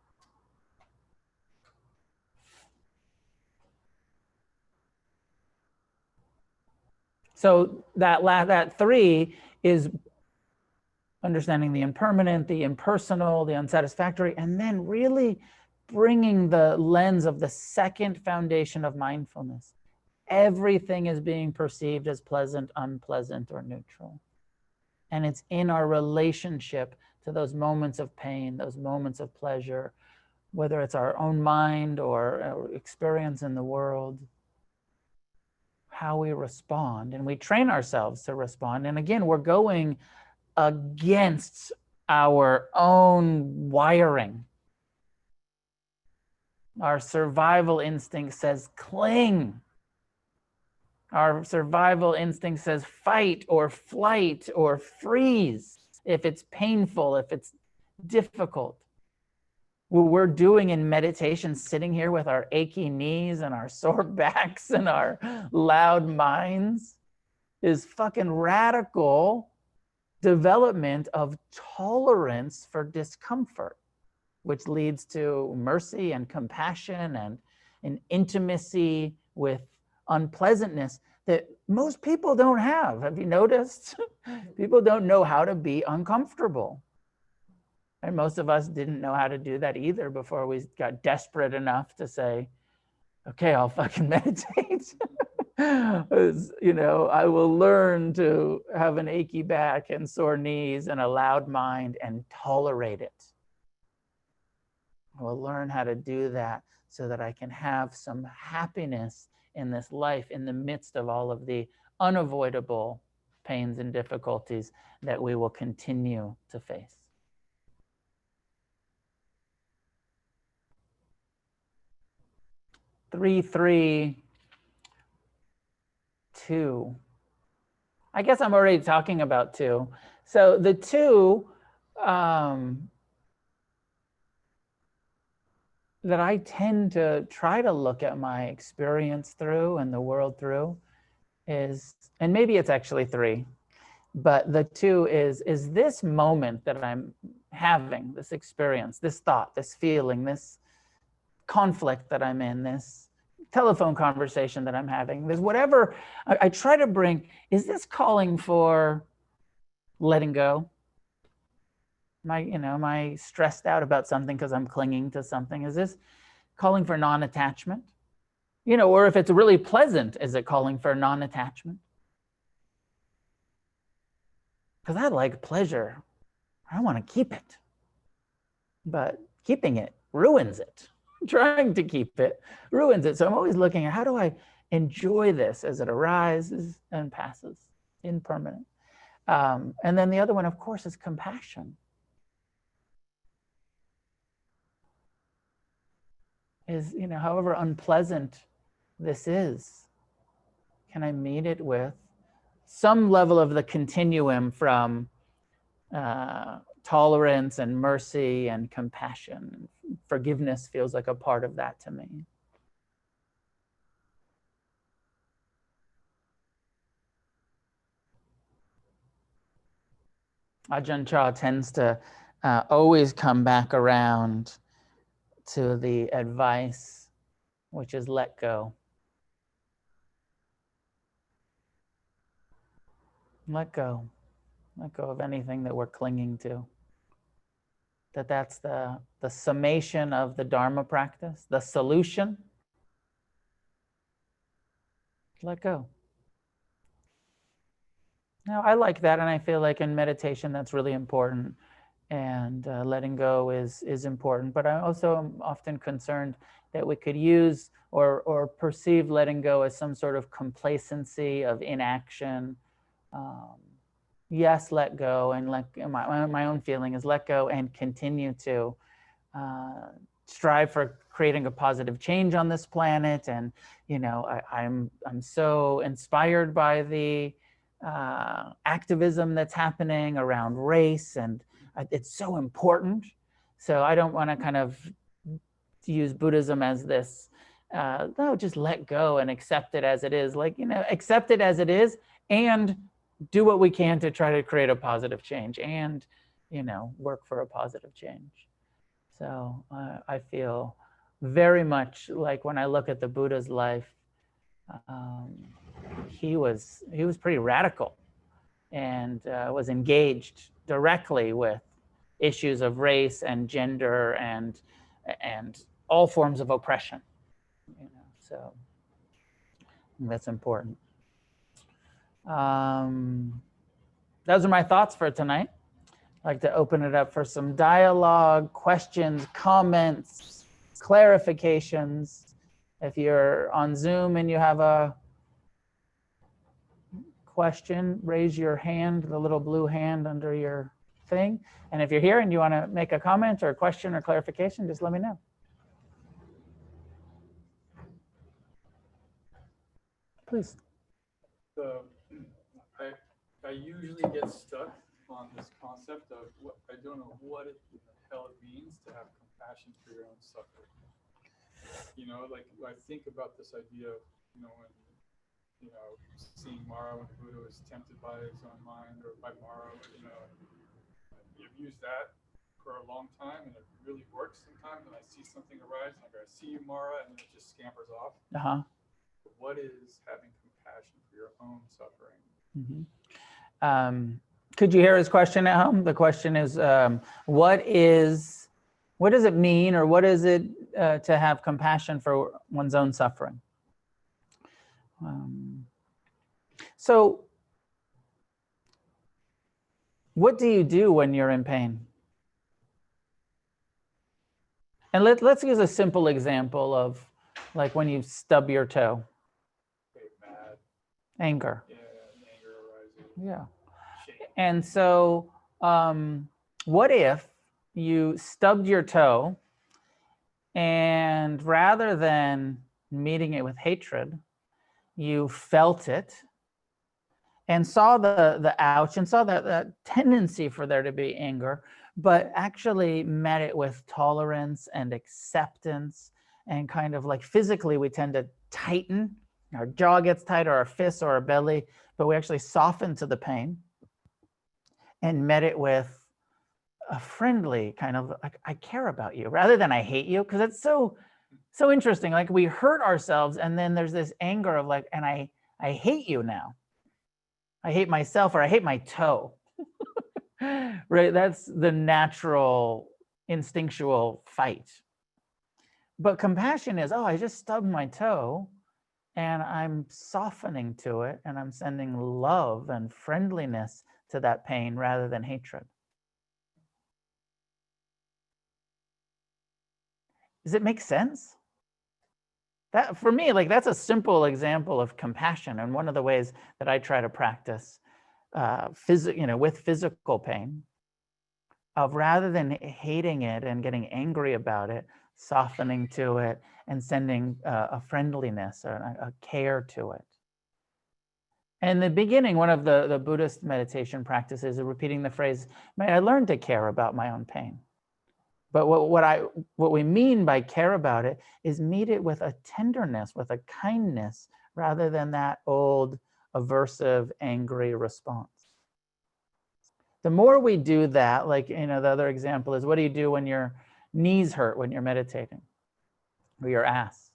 S1: So that 3 is understanding the impermanent, the impersonal, the unsatisfactory, and then really bringing the lens of the second foundation of mindfulness. Everything is being perceived as pleasant, unpleasant, or neutral. And it's in our relationship to those moments of pain, those moments of pleasure, whether it's our own mind or experience in the world, how we respond. And we train ourselves to respond. And again, we're going against our own wiring. Our survival instinct says cling. Our survival instinct says fight or flight or freeze if it's painful, if it's difficult. What we're doing in meditation, sitting here with our achy knees and our sore backs and our loud minds, is fucking radical development of tolerance for discomfort, which leads to mercy and compassion and an intimacy with unpleasantness that most people don't have. Have you noticed? People don't know how to be uncomfortable. And most of us didn't know how to do that either before we got desperate enough to say, okay, I'll fucking meditate. You know, I will learn to have an achy back and sore knees and a loud mind and tolerate it. I will learn how to do that so that I can have some happiness in this life in the midst of all of the unavoidable pains and difficulties that we will continue to face. Three, 2. I guess I'm already talking about 2. So the 2 that I tend to try to look at my experience through and the world through is, and maybe it's actually 3, but the 2 is this moment that I'm having, this experience, this thought, this feeling, this conflict that I'm in, this telephone conversation that I'm having, there's whatever I try to bring, is this calling for letting go? Am I stressed out about something because I'm clinging to something? Is this calling for non-attachment? Or if it's really pleasant, is it calling for non-attachment? Because I like pleasure. I want to keep it. But keeping it ruins it. Trying to keep it ruins it. So I'm always looking at how do I enjoy this as it arises and passes, impermanent. And then the other one, of course, is compassion. Is, however unpleasant this is, can I meet it with some level of the continuum from tolerance and mercy and compassion? Forgiveness feels like a part of that to me. Ajahn Chah tends to always come back around to the advice, which is let go. Let go. Let go of anything that we're clinging to. That's the summation of the Dharma practice, the solution. Let go. Now, I like that, and I feel like in meditation that's really important, and letting go is important. But I also am often concerned that we could use or perceive letting go as some sort of complacency of inaction. Yes, let go, and my own feeling is let go and continue to strive for creating a positive change on this planet. And I'm so inspired by the activism that's happening around race, and it's so important. So I don't want to kind of use Buddhism as this, no, just let go and accept it as it is. Accept it as it is and do what we can to try to create a positive change and, work for a positive change. So I feel very much like when I look at the Buddha's life, he was pretty radical and was engaged directly with issues of race and gender and all forms of oppression. So that's important. Those are my thoughts for tonight. I'd like to open it up for some dialogue, questions, comments, clarifications. If you're on Zoom and you have a question, raise your hand, the little blue hand under your thing. And if you're here and you want to make a comment or a question or clarification, just let me know. Please.
S2: So I usually get stuck on this concept of what I don't know what the hell it means to have compassion for your own suffering. You know, like I think about this idea of, when, seeing Mara when the Buddha was tempted by his own mind or by Mara, you've used that for a long time and it really works sometimes. And I see something arise, like I see you, Mara, and then it just scampers off. What is having compassion for your own suffering?
S1: Could you hear his question at home? The question is, what does it mean, or what is it to have compassion for one's own suffering? So what do you do when you're in pain? And let's use a simple example of like when you stub your toe.
S2: Mad.
S1: Anger.
S2: Yeah, anger arises.
S1: Yeah.
S2: Shame.
S1: And so what if you stubbed your toe and rather than meeting it with hatred, you felt it and saw the ouch and saw that tendency for there to be anger, but actually met it with tolerance and acceptance, and kind of like physically we tend to tighten, our jaw gets tight, or our fists or our belly, but we actually soften to the pain and met it with a friendly kind of like, I care about you, rather than I hate you, because it's so interesting. Like we hurt ourselves and then there's this anger of like, and I hate you now. I hate myself, or I hate my toe. Right? That's the natural instinctual fight. But compassion is, oh, I just stubbed my toe and I'm softening to it and I'm sending love and friendliness to that pain rather than hatred. Does it make sense? That, for me, like that's a simple example of compassion, and one of the ways that I try to practice with physical pain, of rather than hating it and getting angry about it, softening to it and sending a friendliness or a care to it. And in the beginning, one of the Buddhist meditation practices is repeating the phrase, "May I learn to care about my own pain." But what we mean by care about it is meet it with a tenderness, with a kindness, rather than that old aversive, angry response. The more we do that, like, the other example is, what do you do when your knees hurt when you're meditating, or your ass?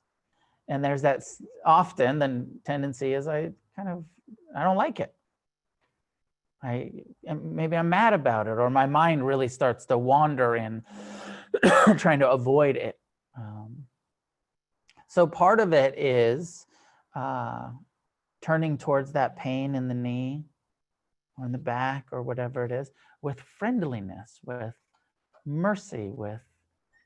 S1: And there's that often, the tendency is I don't like it. Maybe I'm mad about it, or my mind really starts to wander in trying to avoid it. So part of it is turning towards that pain in the knee or in the back or whatever it is with friendliness, with mercy, with,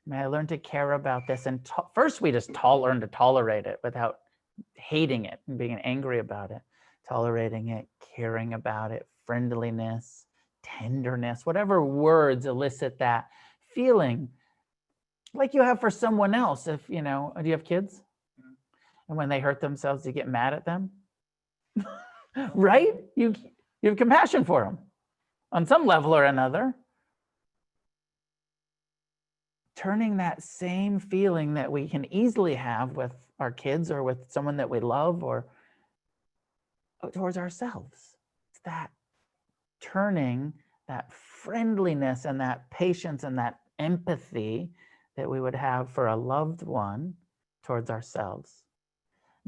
S1: may I learn to care about this. And first we just learn to tolerate it without hating it and being angry about it, tolerating it, caring about it, friendliness, tenderness, whatever words elicit that feeling like you have for someone else. If, do you have kids? And when they hurt themselves, do you get mad at them? Right? You have compassion for them on some level or another. Turning that same feeling that we can easily have with our kids or with someone that we love or towards ourselves. It's that turning that friendliness and that patience and that empathy that we would have for a loved one towards ourselves.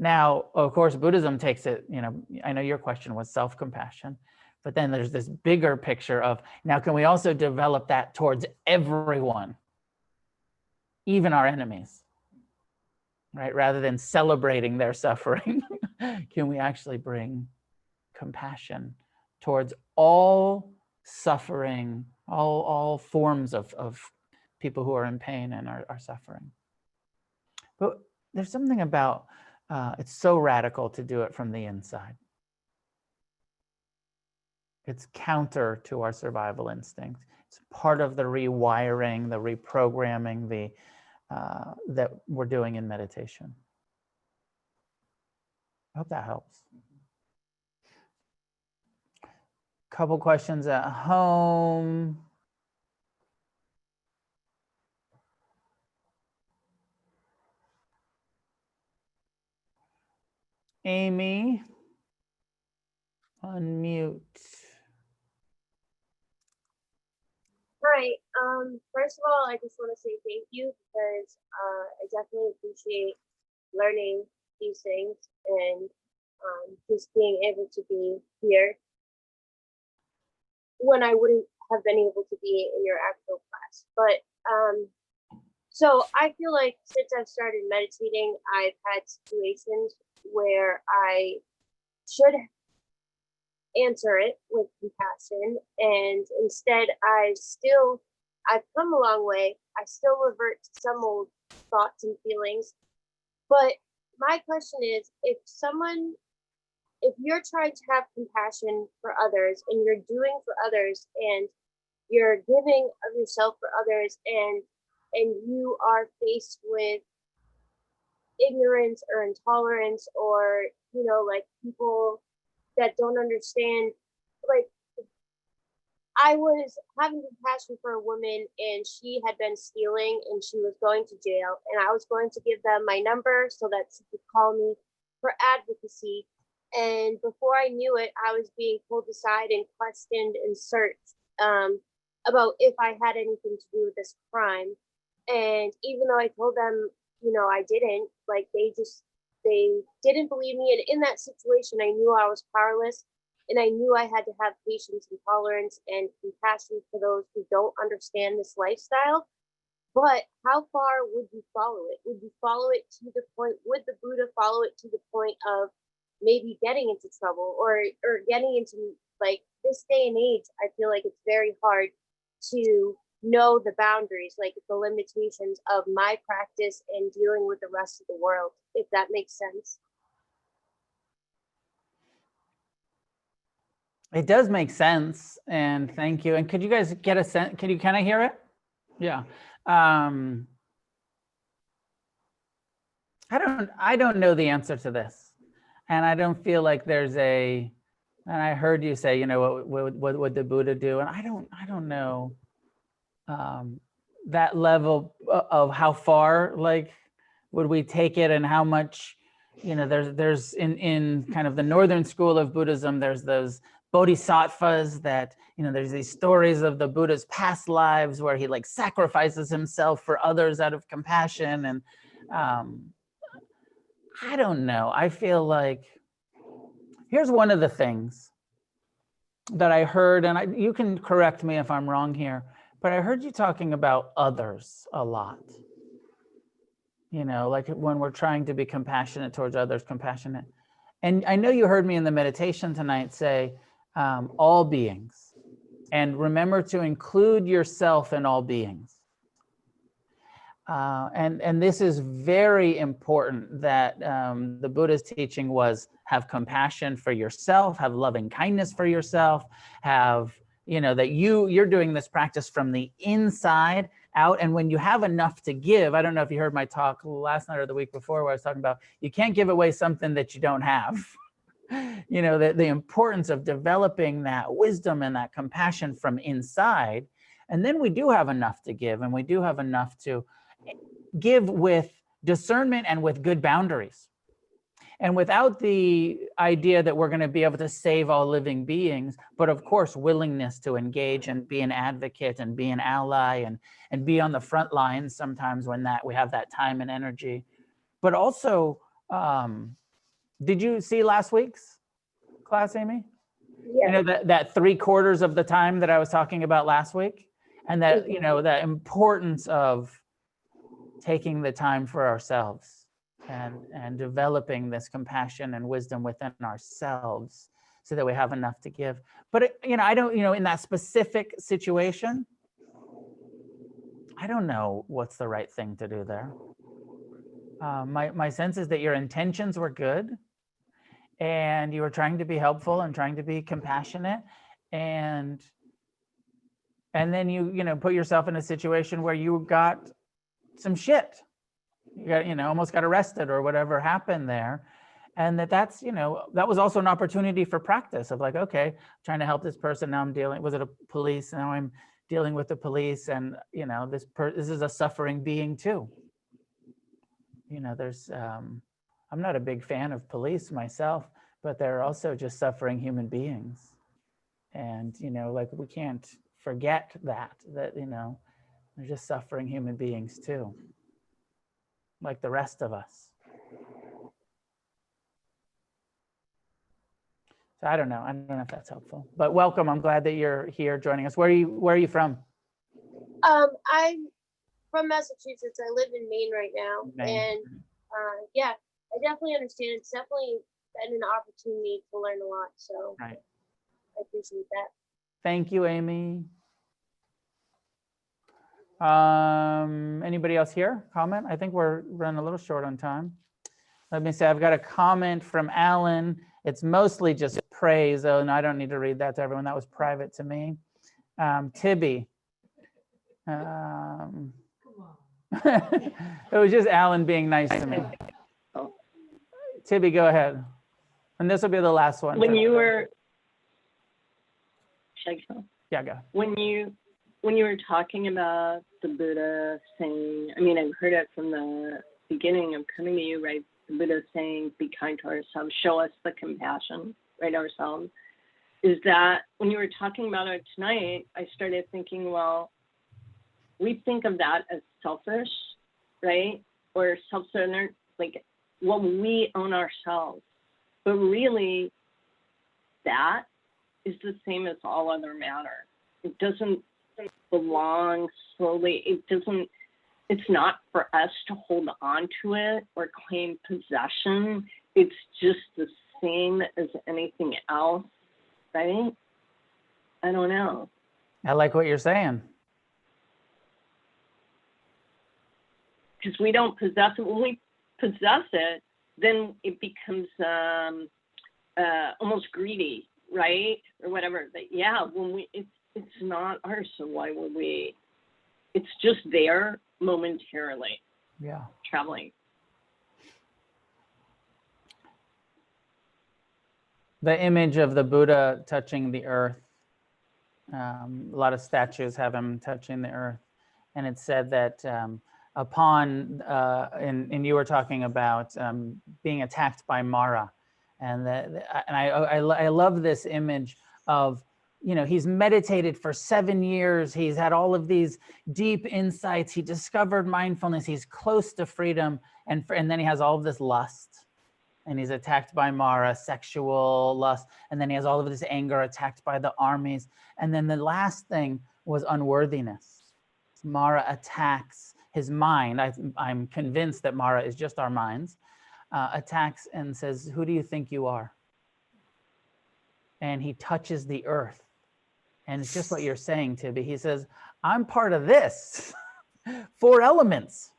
S1: Now, of course, Buddhism takes it, I know your question was self-compassion, but then there's this bigger picture of, now can we also develop that towards everyone, even our enemies, right? Rather than celebrating their suffering, can we actually bring compassion towards all suffering, all forms of people who are in pain and are suffering? But there's something about, it's so radical to do it from the inside. It's counter to our survival instinct. It's part of the rewiring, the reprogramming, that we're doing in meditation. I hope that helps. Couple questions at home. Amy, unmute.
S3: Right. First of all, I just want to say thank you, because I definitely appreciate learning these things, and just being able to be here when I wouldn't have been able to be in your actual class. But so I feel like since I've started meditating, I've had situations where I should answer it with compassion, and instead I've come a long way. I still revert to some old thoughts and feelings. But my question is, if you're trying to have compassion for others, and you're doing for others, and you're giving of yourself for others, and you are faced with ignorance or intolerance, or like people that don't understand, like, I was having compassion for a woman, and she had been stealing, and she was going to jail, and I was going to give them my number so that she could call me for advocacy. And before I knew it, I was being pulled aside and questioned and searched about if I had anything to do with this crime. And even though I told them, I didn't, like, they didn't believe me. And in that situation, I knew I was powerless, and I knew I had to have patience and tolerance and compassion for those who don't understand this lifestyle. But how far would you follow it? Would you follow it to the point, would the Buddha follow it to the point of maybe getting into trouble, or getting into, like, this day and age? I feel like it's very hard to know the boundaries, like the limitations of my practice and dealing with the rest of the world, if that makes sense.
S1: It does make sense, and thank you. And could you guys get a sense? Can I hear it? Yeah. I don't know the answer to this, and I don't feel like there's a. And I heard you say, what would the Buddha do? And I don't know that level of how far, like, would we take it, and how much, there's in kind of the northern school of Buddhism, there's those bodhisattvas that, there's these stories of the Buddha's past lives where he, like, sacrifices himself for others out of compassion. And I don't know. I feel like, here's one of the things that I heard, and you can correct me if I'm wrong here, but I heard you talking about others a lot. Like when we're trying to be compassionate towards others, compassionate. And I know you heard me in the meditation tonight say, all beings. And remember to include yourself in all beings. And this is very important, that the Buddha's teaching was have compassion for yourself, have loving kindness for yourself, have, that you're doing this practice from the inside out. And when you have enough to give, I don't know if you heard my talk last night or the week before, where I was talking about, you can't give away something that you don't have. The importance of developing that wisdom and that compassion from inside. And then we do have enough to give, and we do have enough to give with discernment and with good boundaries. And without the idea that we're going to be able to save all living beings, but of course, willingness to engage and be an advocate and be an ally and be on the front lines sometimes when we have that time and energy. But also Did you see last week's class, Amy?
S3: Yeah.
S1: You know, that 3/4 of the time that I was talking about last week, and that, you know, the importance of taking the time for ourselves and developing this compassion and wisdom within ourselves so that we have enough to give. But, you know, I don't, you know, in that specific situation, I don't know what's the right thing to do there. My sense is that your intentions were good and you were trying to be helpful and trying to be compassionate, and then you know, put yourself in a situation where you got some shit. You got, you know, almost got arrested or whatever happened there. And that's, you know, that was also an opportunity for practice of like, okay, I'm trying to help this person. Now I'm dealing, was it a police? Now I'm dealing with the police, and, you know, this is a suffering being too. You know, there's, I'm not a big fan of police myself, but they're also just suffering human beings. And, you know, like we can't forget that, you know, they're just suffering human beings too, like the rest of us. So I don't know if that's helpful, but welcome. I'm glad that you're here joining us. Where are you from?
S3: I'm from Massachusetts. I live in Maine right now.
S1: Maine.
S3: And yeah, I definitely understand. It's definitely been an opportunity to learn a lot. So
S1: Right.
S3: I appreciate that.
S1: Thank you, Amy. Anybody else here? Comment? I think we're running a little short on time. Let me say, I've got a comment from Alan. It's mostly just praise, though, and I don't need to read that to everyone. That was private to me. Tibby. It was just Alan being nice to me. Tibby, go ahead. And this will be the last one.
S4: When you were, should I go?
S1: Yeah, go.
S4: When you were talking about the Buddha saying, I mean, I've heard it from the beginning of coming to you, right? The Buddha saying, be kind to ourselves, show us the compassion, right, ourselves. Is that, when you were talking about it tonight, I started thinking, well, we think of that as selfish, right? Or self-centered, like, well, we own ourselves. But really, that is the same as all other matter. It doesn't belong slowly. It's not for us to hold on to it or claim possession. It's just the same as anything else, right? I don't know.
S1: I like what you're saying.
S4: Because we don't possess it. When we possess it, then it becomes almost greedy, right? Or whatever. But yeah, when it's not ours, so why would we? It's just there momentarily.
S1: Yeah.
S4: Traveling.
S1: The image of the Buddha touching the earth. A lot of statues have him touching the earth. And it said that upon, and you were talking about being attacked by Mara. And I love this image of, you know, he's meditated for 7 years. He's had all of these deep insights. He discovered mindfulness. He's close to freedom. And then he has all of this lust. And he's attacked by Mara, sexual lust. And then he has all of this anger, attacked by the armies. And then the last thing was unworthiness. Mara attacks his mind. I'm convinced that Mara is just our minds. Attacks and says, who do you think you are? And he touches the earth. And it's just what you're saying, Tibby. He says, I'm part of this. 4 elements.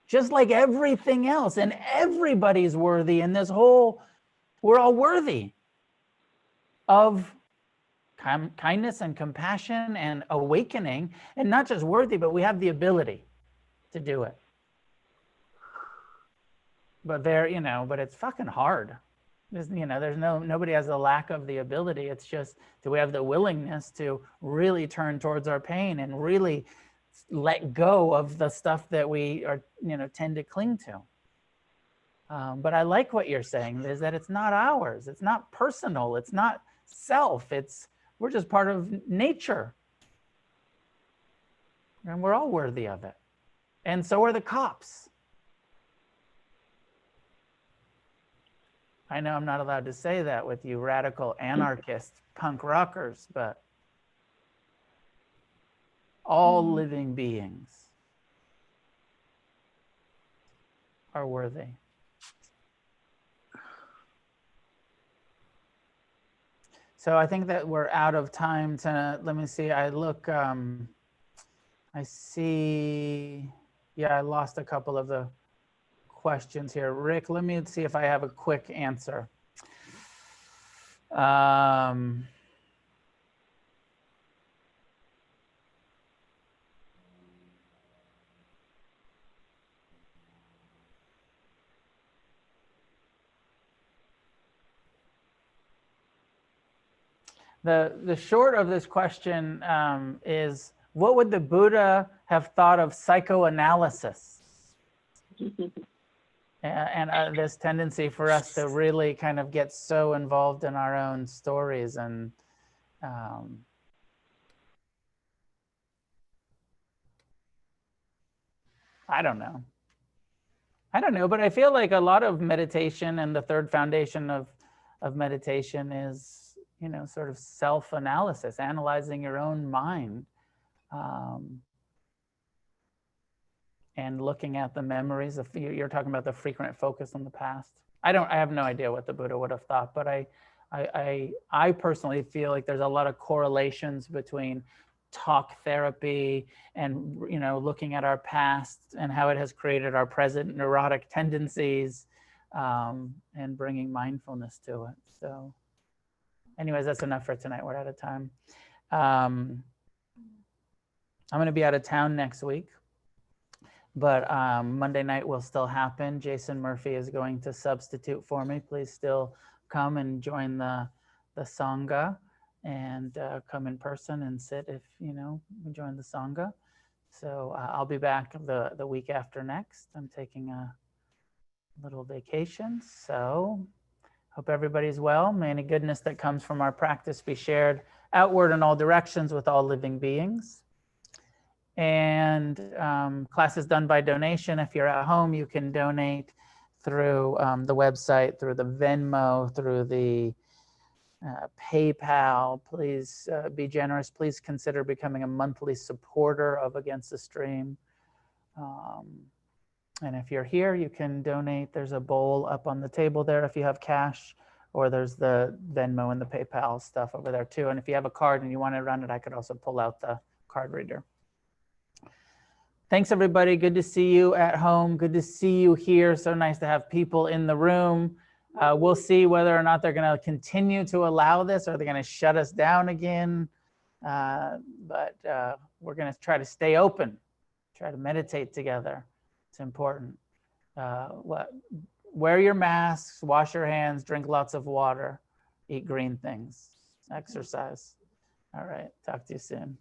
S1: Just like everything else, and everybody's worthy in this whole, we're all worthy of kindness and compassion and awakening, and not just worthy, but we have the ability to do it. But but it's fucking hard. There's, nobody has a lack of the ability. It's just, do we have the willingness to really turn towards our pain and really let go of the stuff that we are, tend to cling to. But I like what you're saying, is that it's not ours. It's not personal. It's not self. We're just part of nature. And we're all worthy of it. And so are the cops. I know I'm not allowed to say that with you radical anarchist punk rockers, but all living beings are worthy. So I think that we're out of time to, let me see, I look, I see, yeah, I lost a couple of the questions here. Rick, let me see if I have a quick answer. The short of this question is, what would the Buddha have thought of psychoanalysis? And this tendency for us to really kind of get so involved in our own stories, and I don't know, but I feel like a lot of meditation, and the third foundation of meditation is, you know, sort of self-analysis, analyzing your own mind, and looking at the memories of, you're talking about the frequent focus on the past. I have no idea what the Buddha would have thought, but I personally feel like there's a lot of correlations between talk therapy and, you know, looking at our past and how it has created our present neurotic tendencies, and bringing mindfulness to it. So anyways, that's enough for tonight. We're out of time. I'm going to be out of town next week, but Monday night will still happen. Jason Murphy is going to substitute for me. Please still come and join the Sangha, and come in person and sit if, you know, join the Sangha. So I'll be back the week after next. I'm taking a little vacation. So hope everybody's well. May any goodness that comes from our practice be shared outward in all directions with all living beings. And class is done by donation. If you're at home, you can donate through the website, through the Venmo, through the PayPal. Please be generous. Please consider becoming a monthly supporter of Against the Stream. And if you're here, you can donate. There's a bowl up on the table there if you have cash, or there's the Venmo and the PayPal stuff over there too. And if you have a card and you want to run it, I could also pull out the card reader. Thanks, everybody. Good to see you at home. Good to see you here. So nice to have people in the room. We'll see whether or not they're going to continue to allow this, or they're going to shut us down again. But we're going to try to stay open, try to meditate together. It's important. Wear your masks, wash your hands, drink lots of water, eat green things, exercise. All right. Talk to you soon.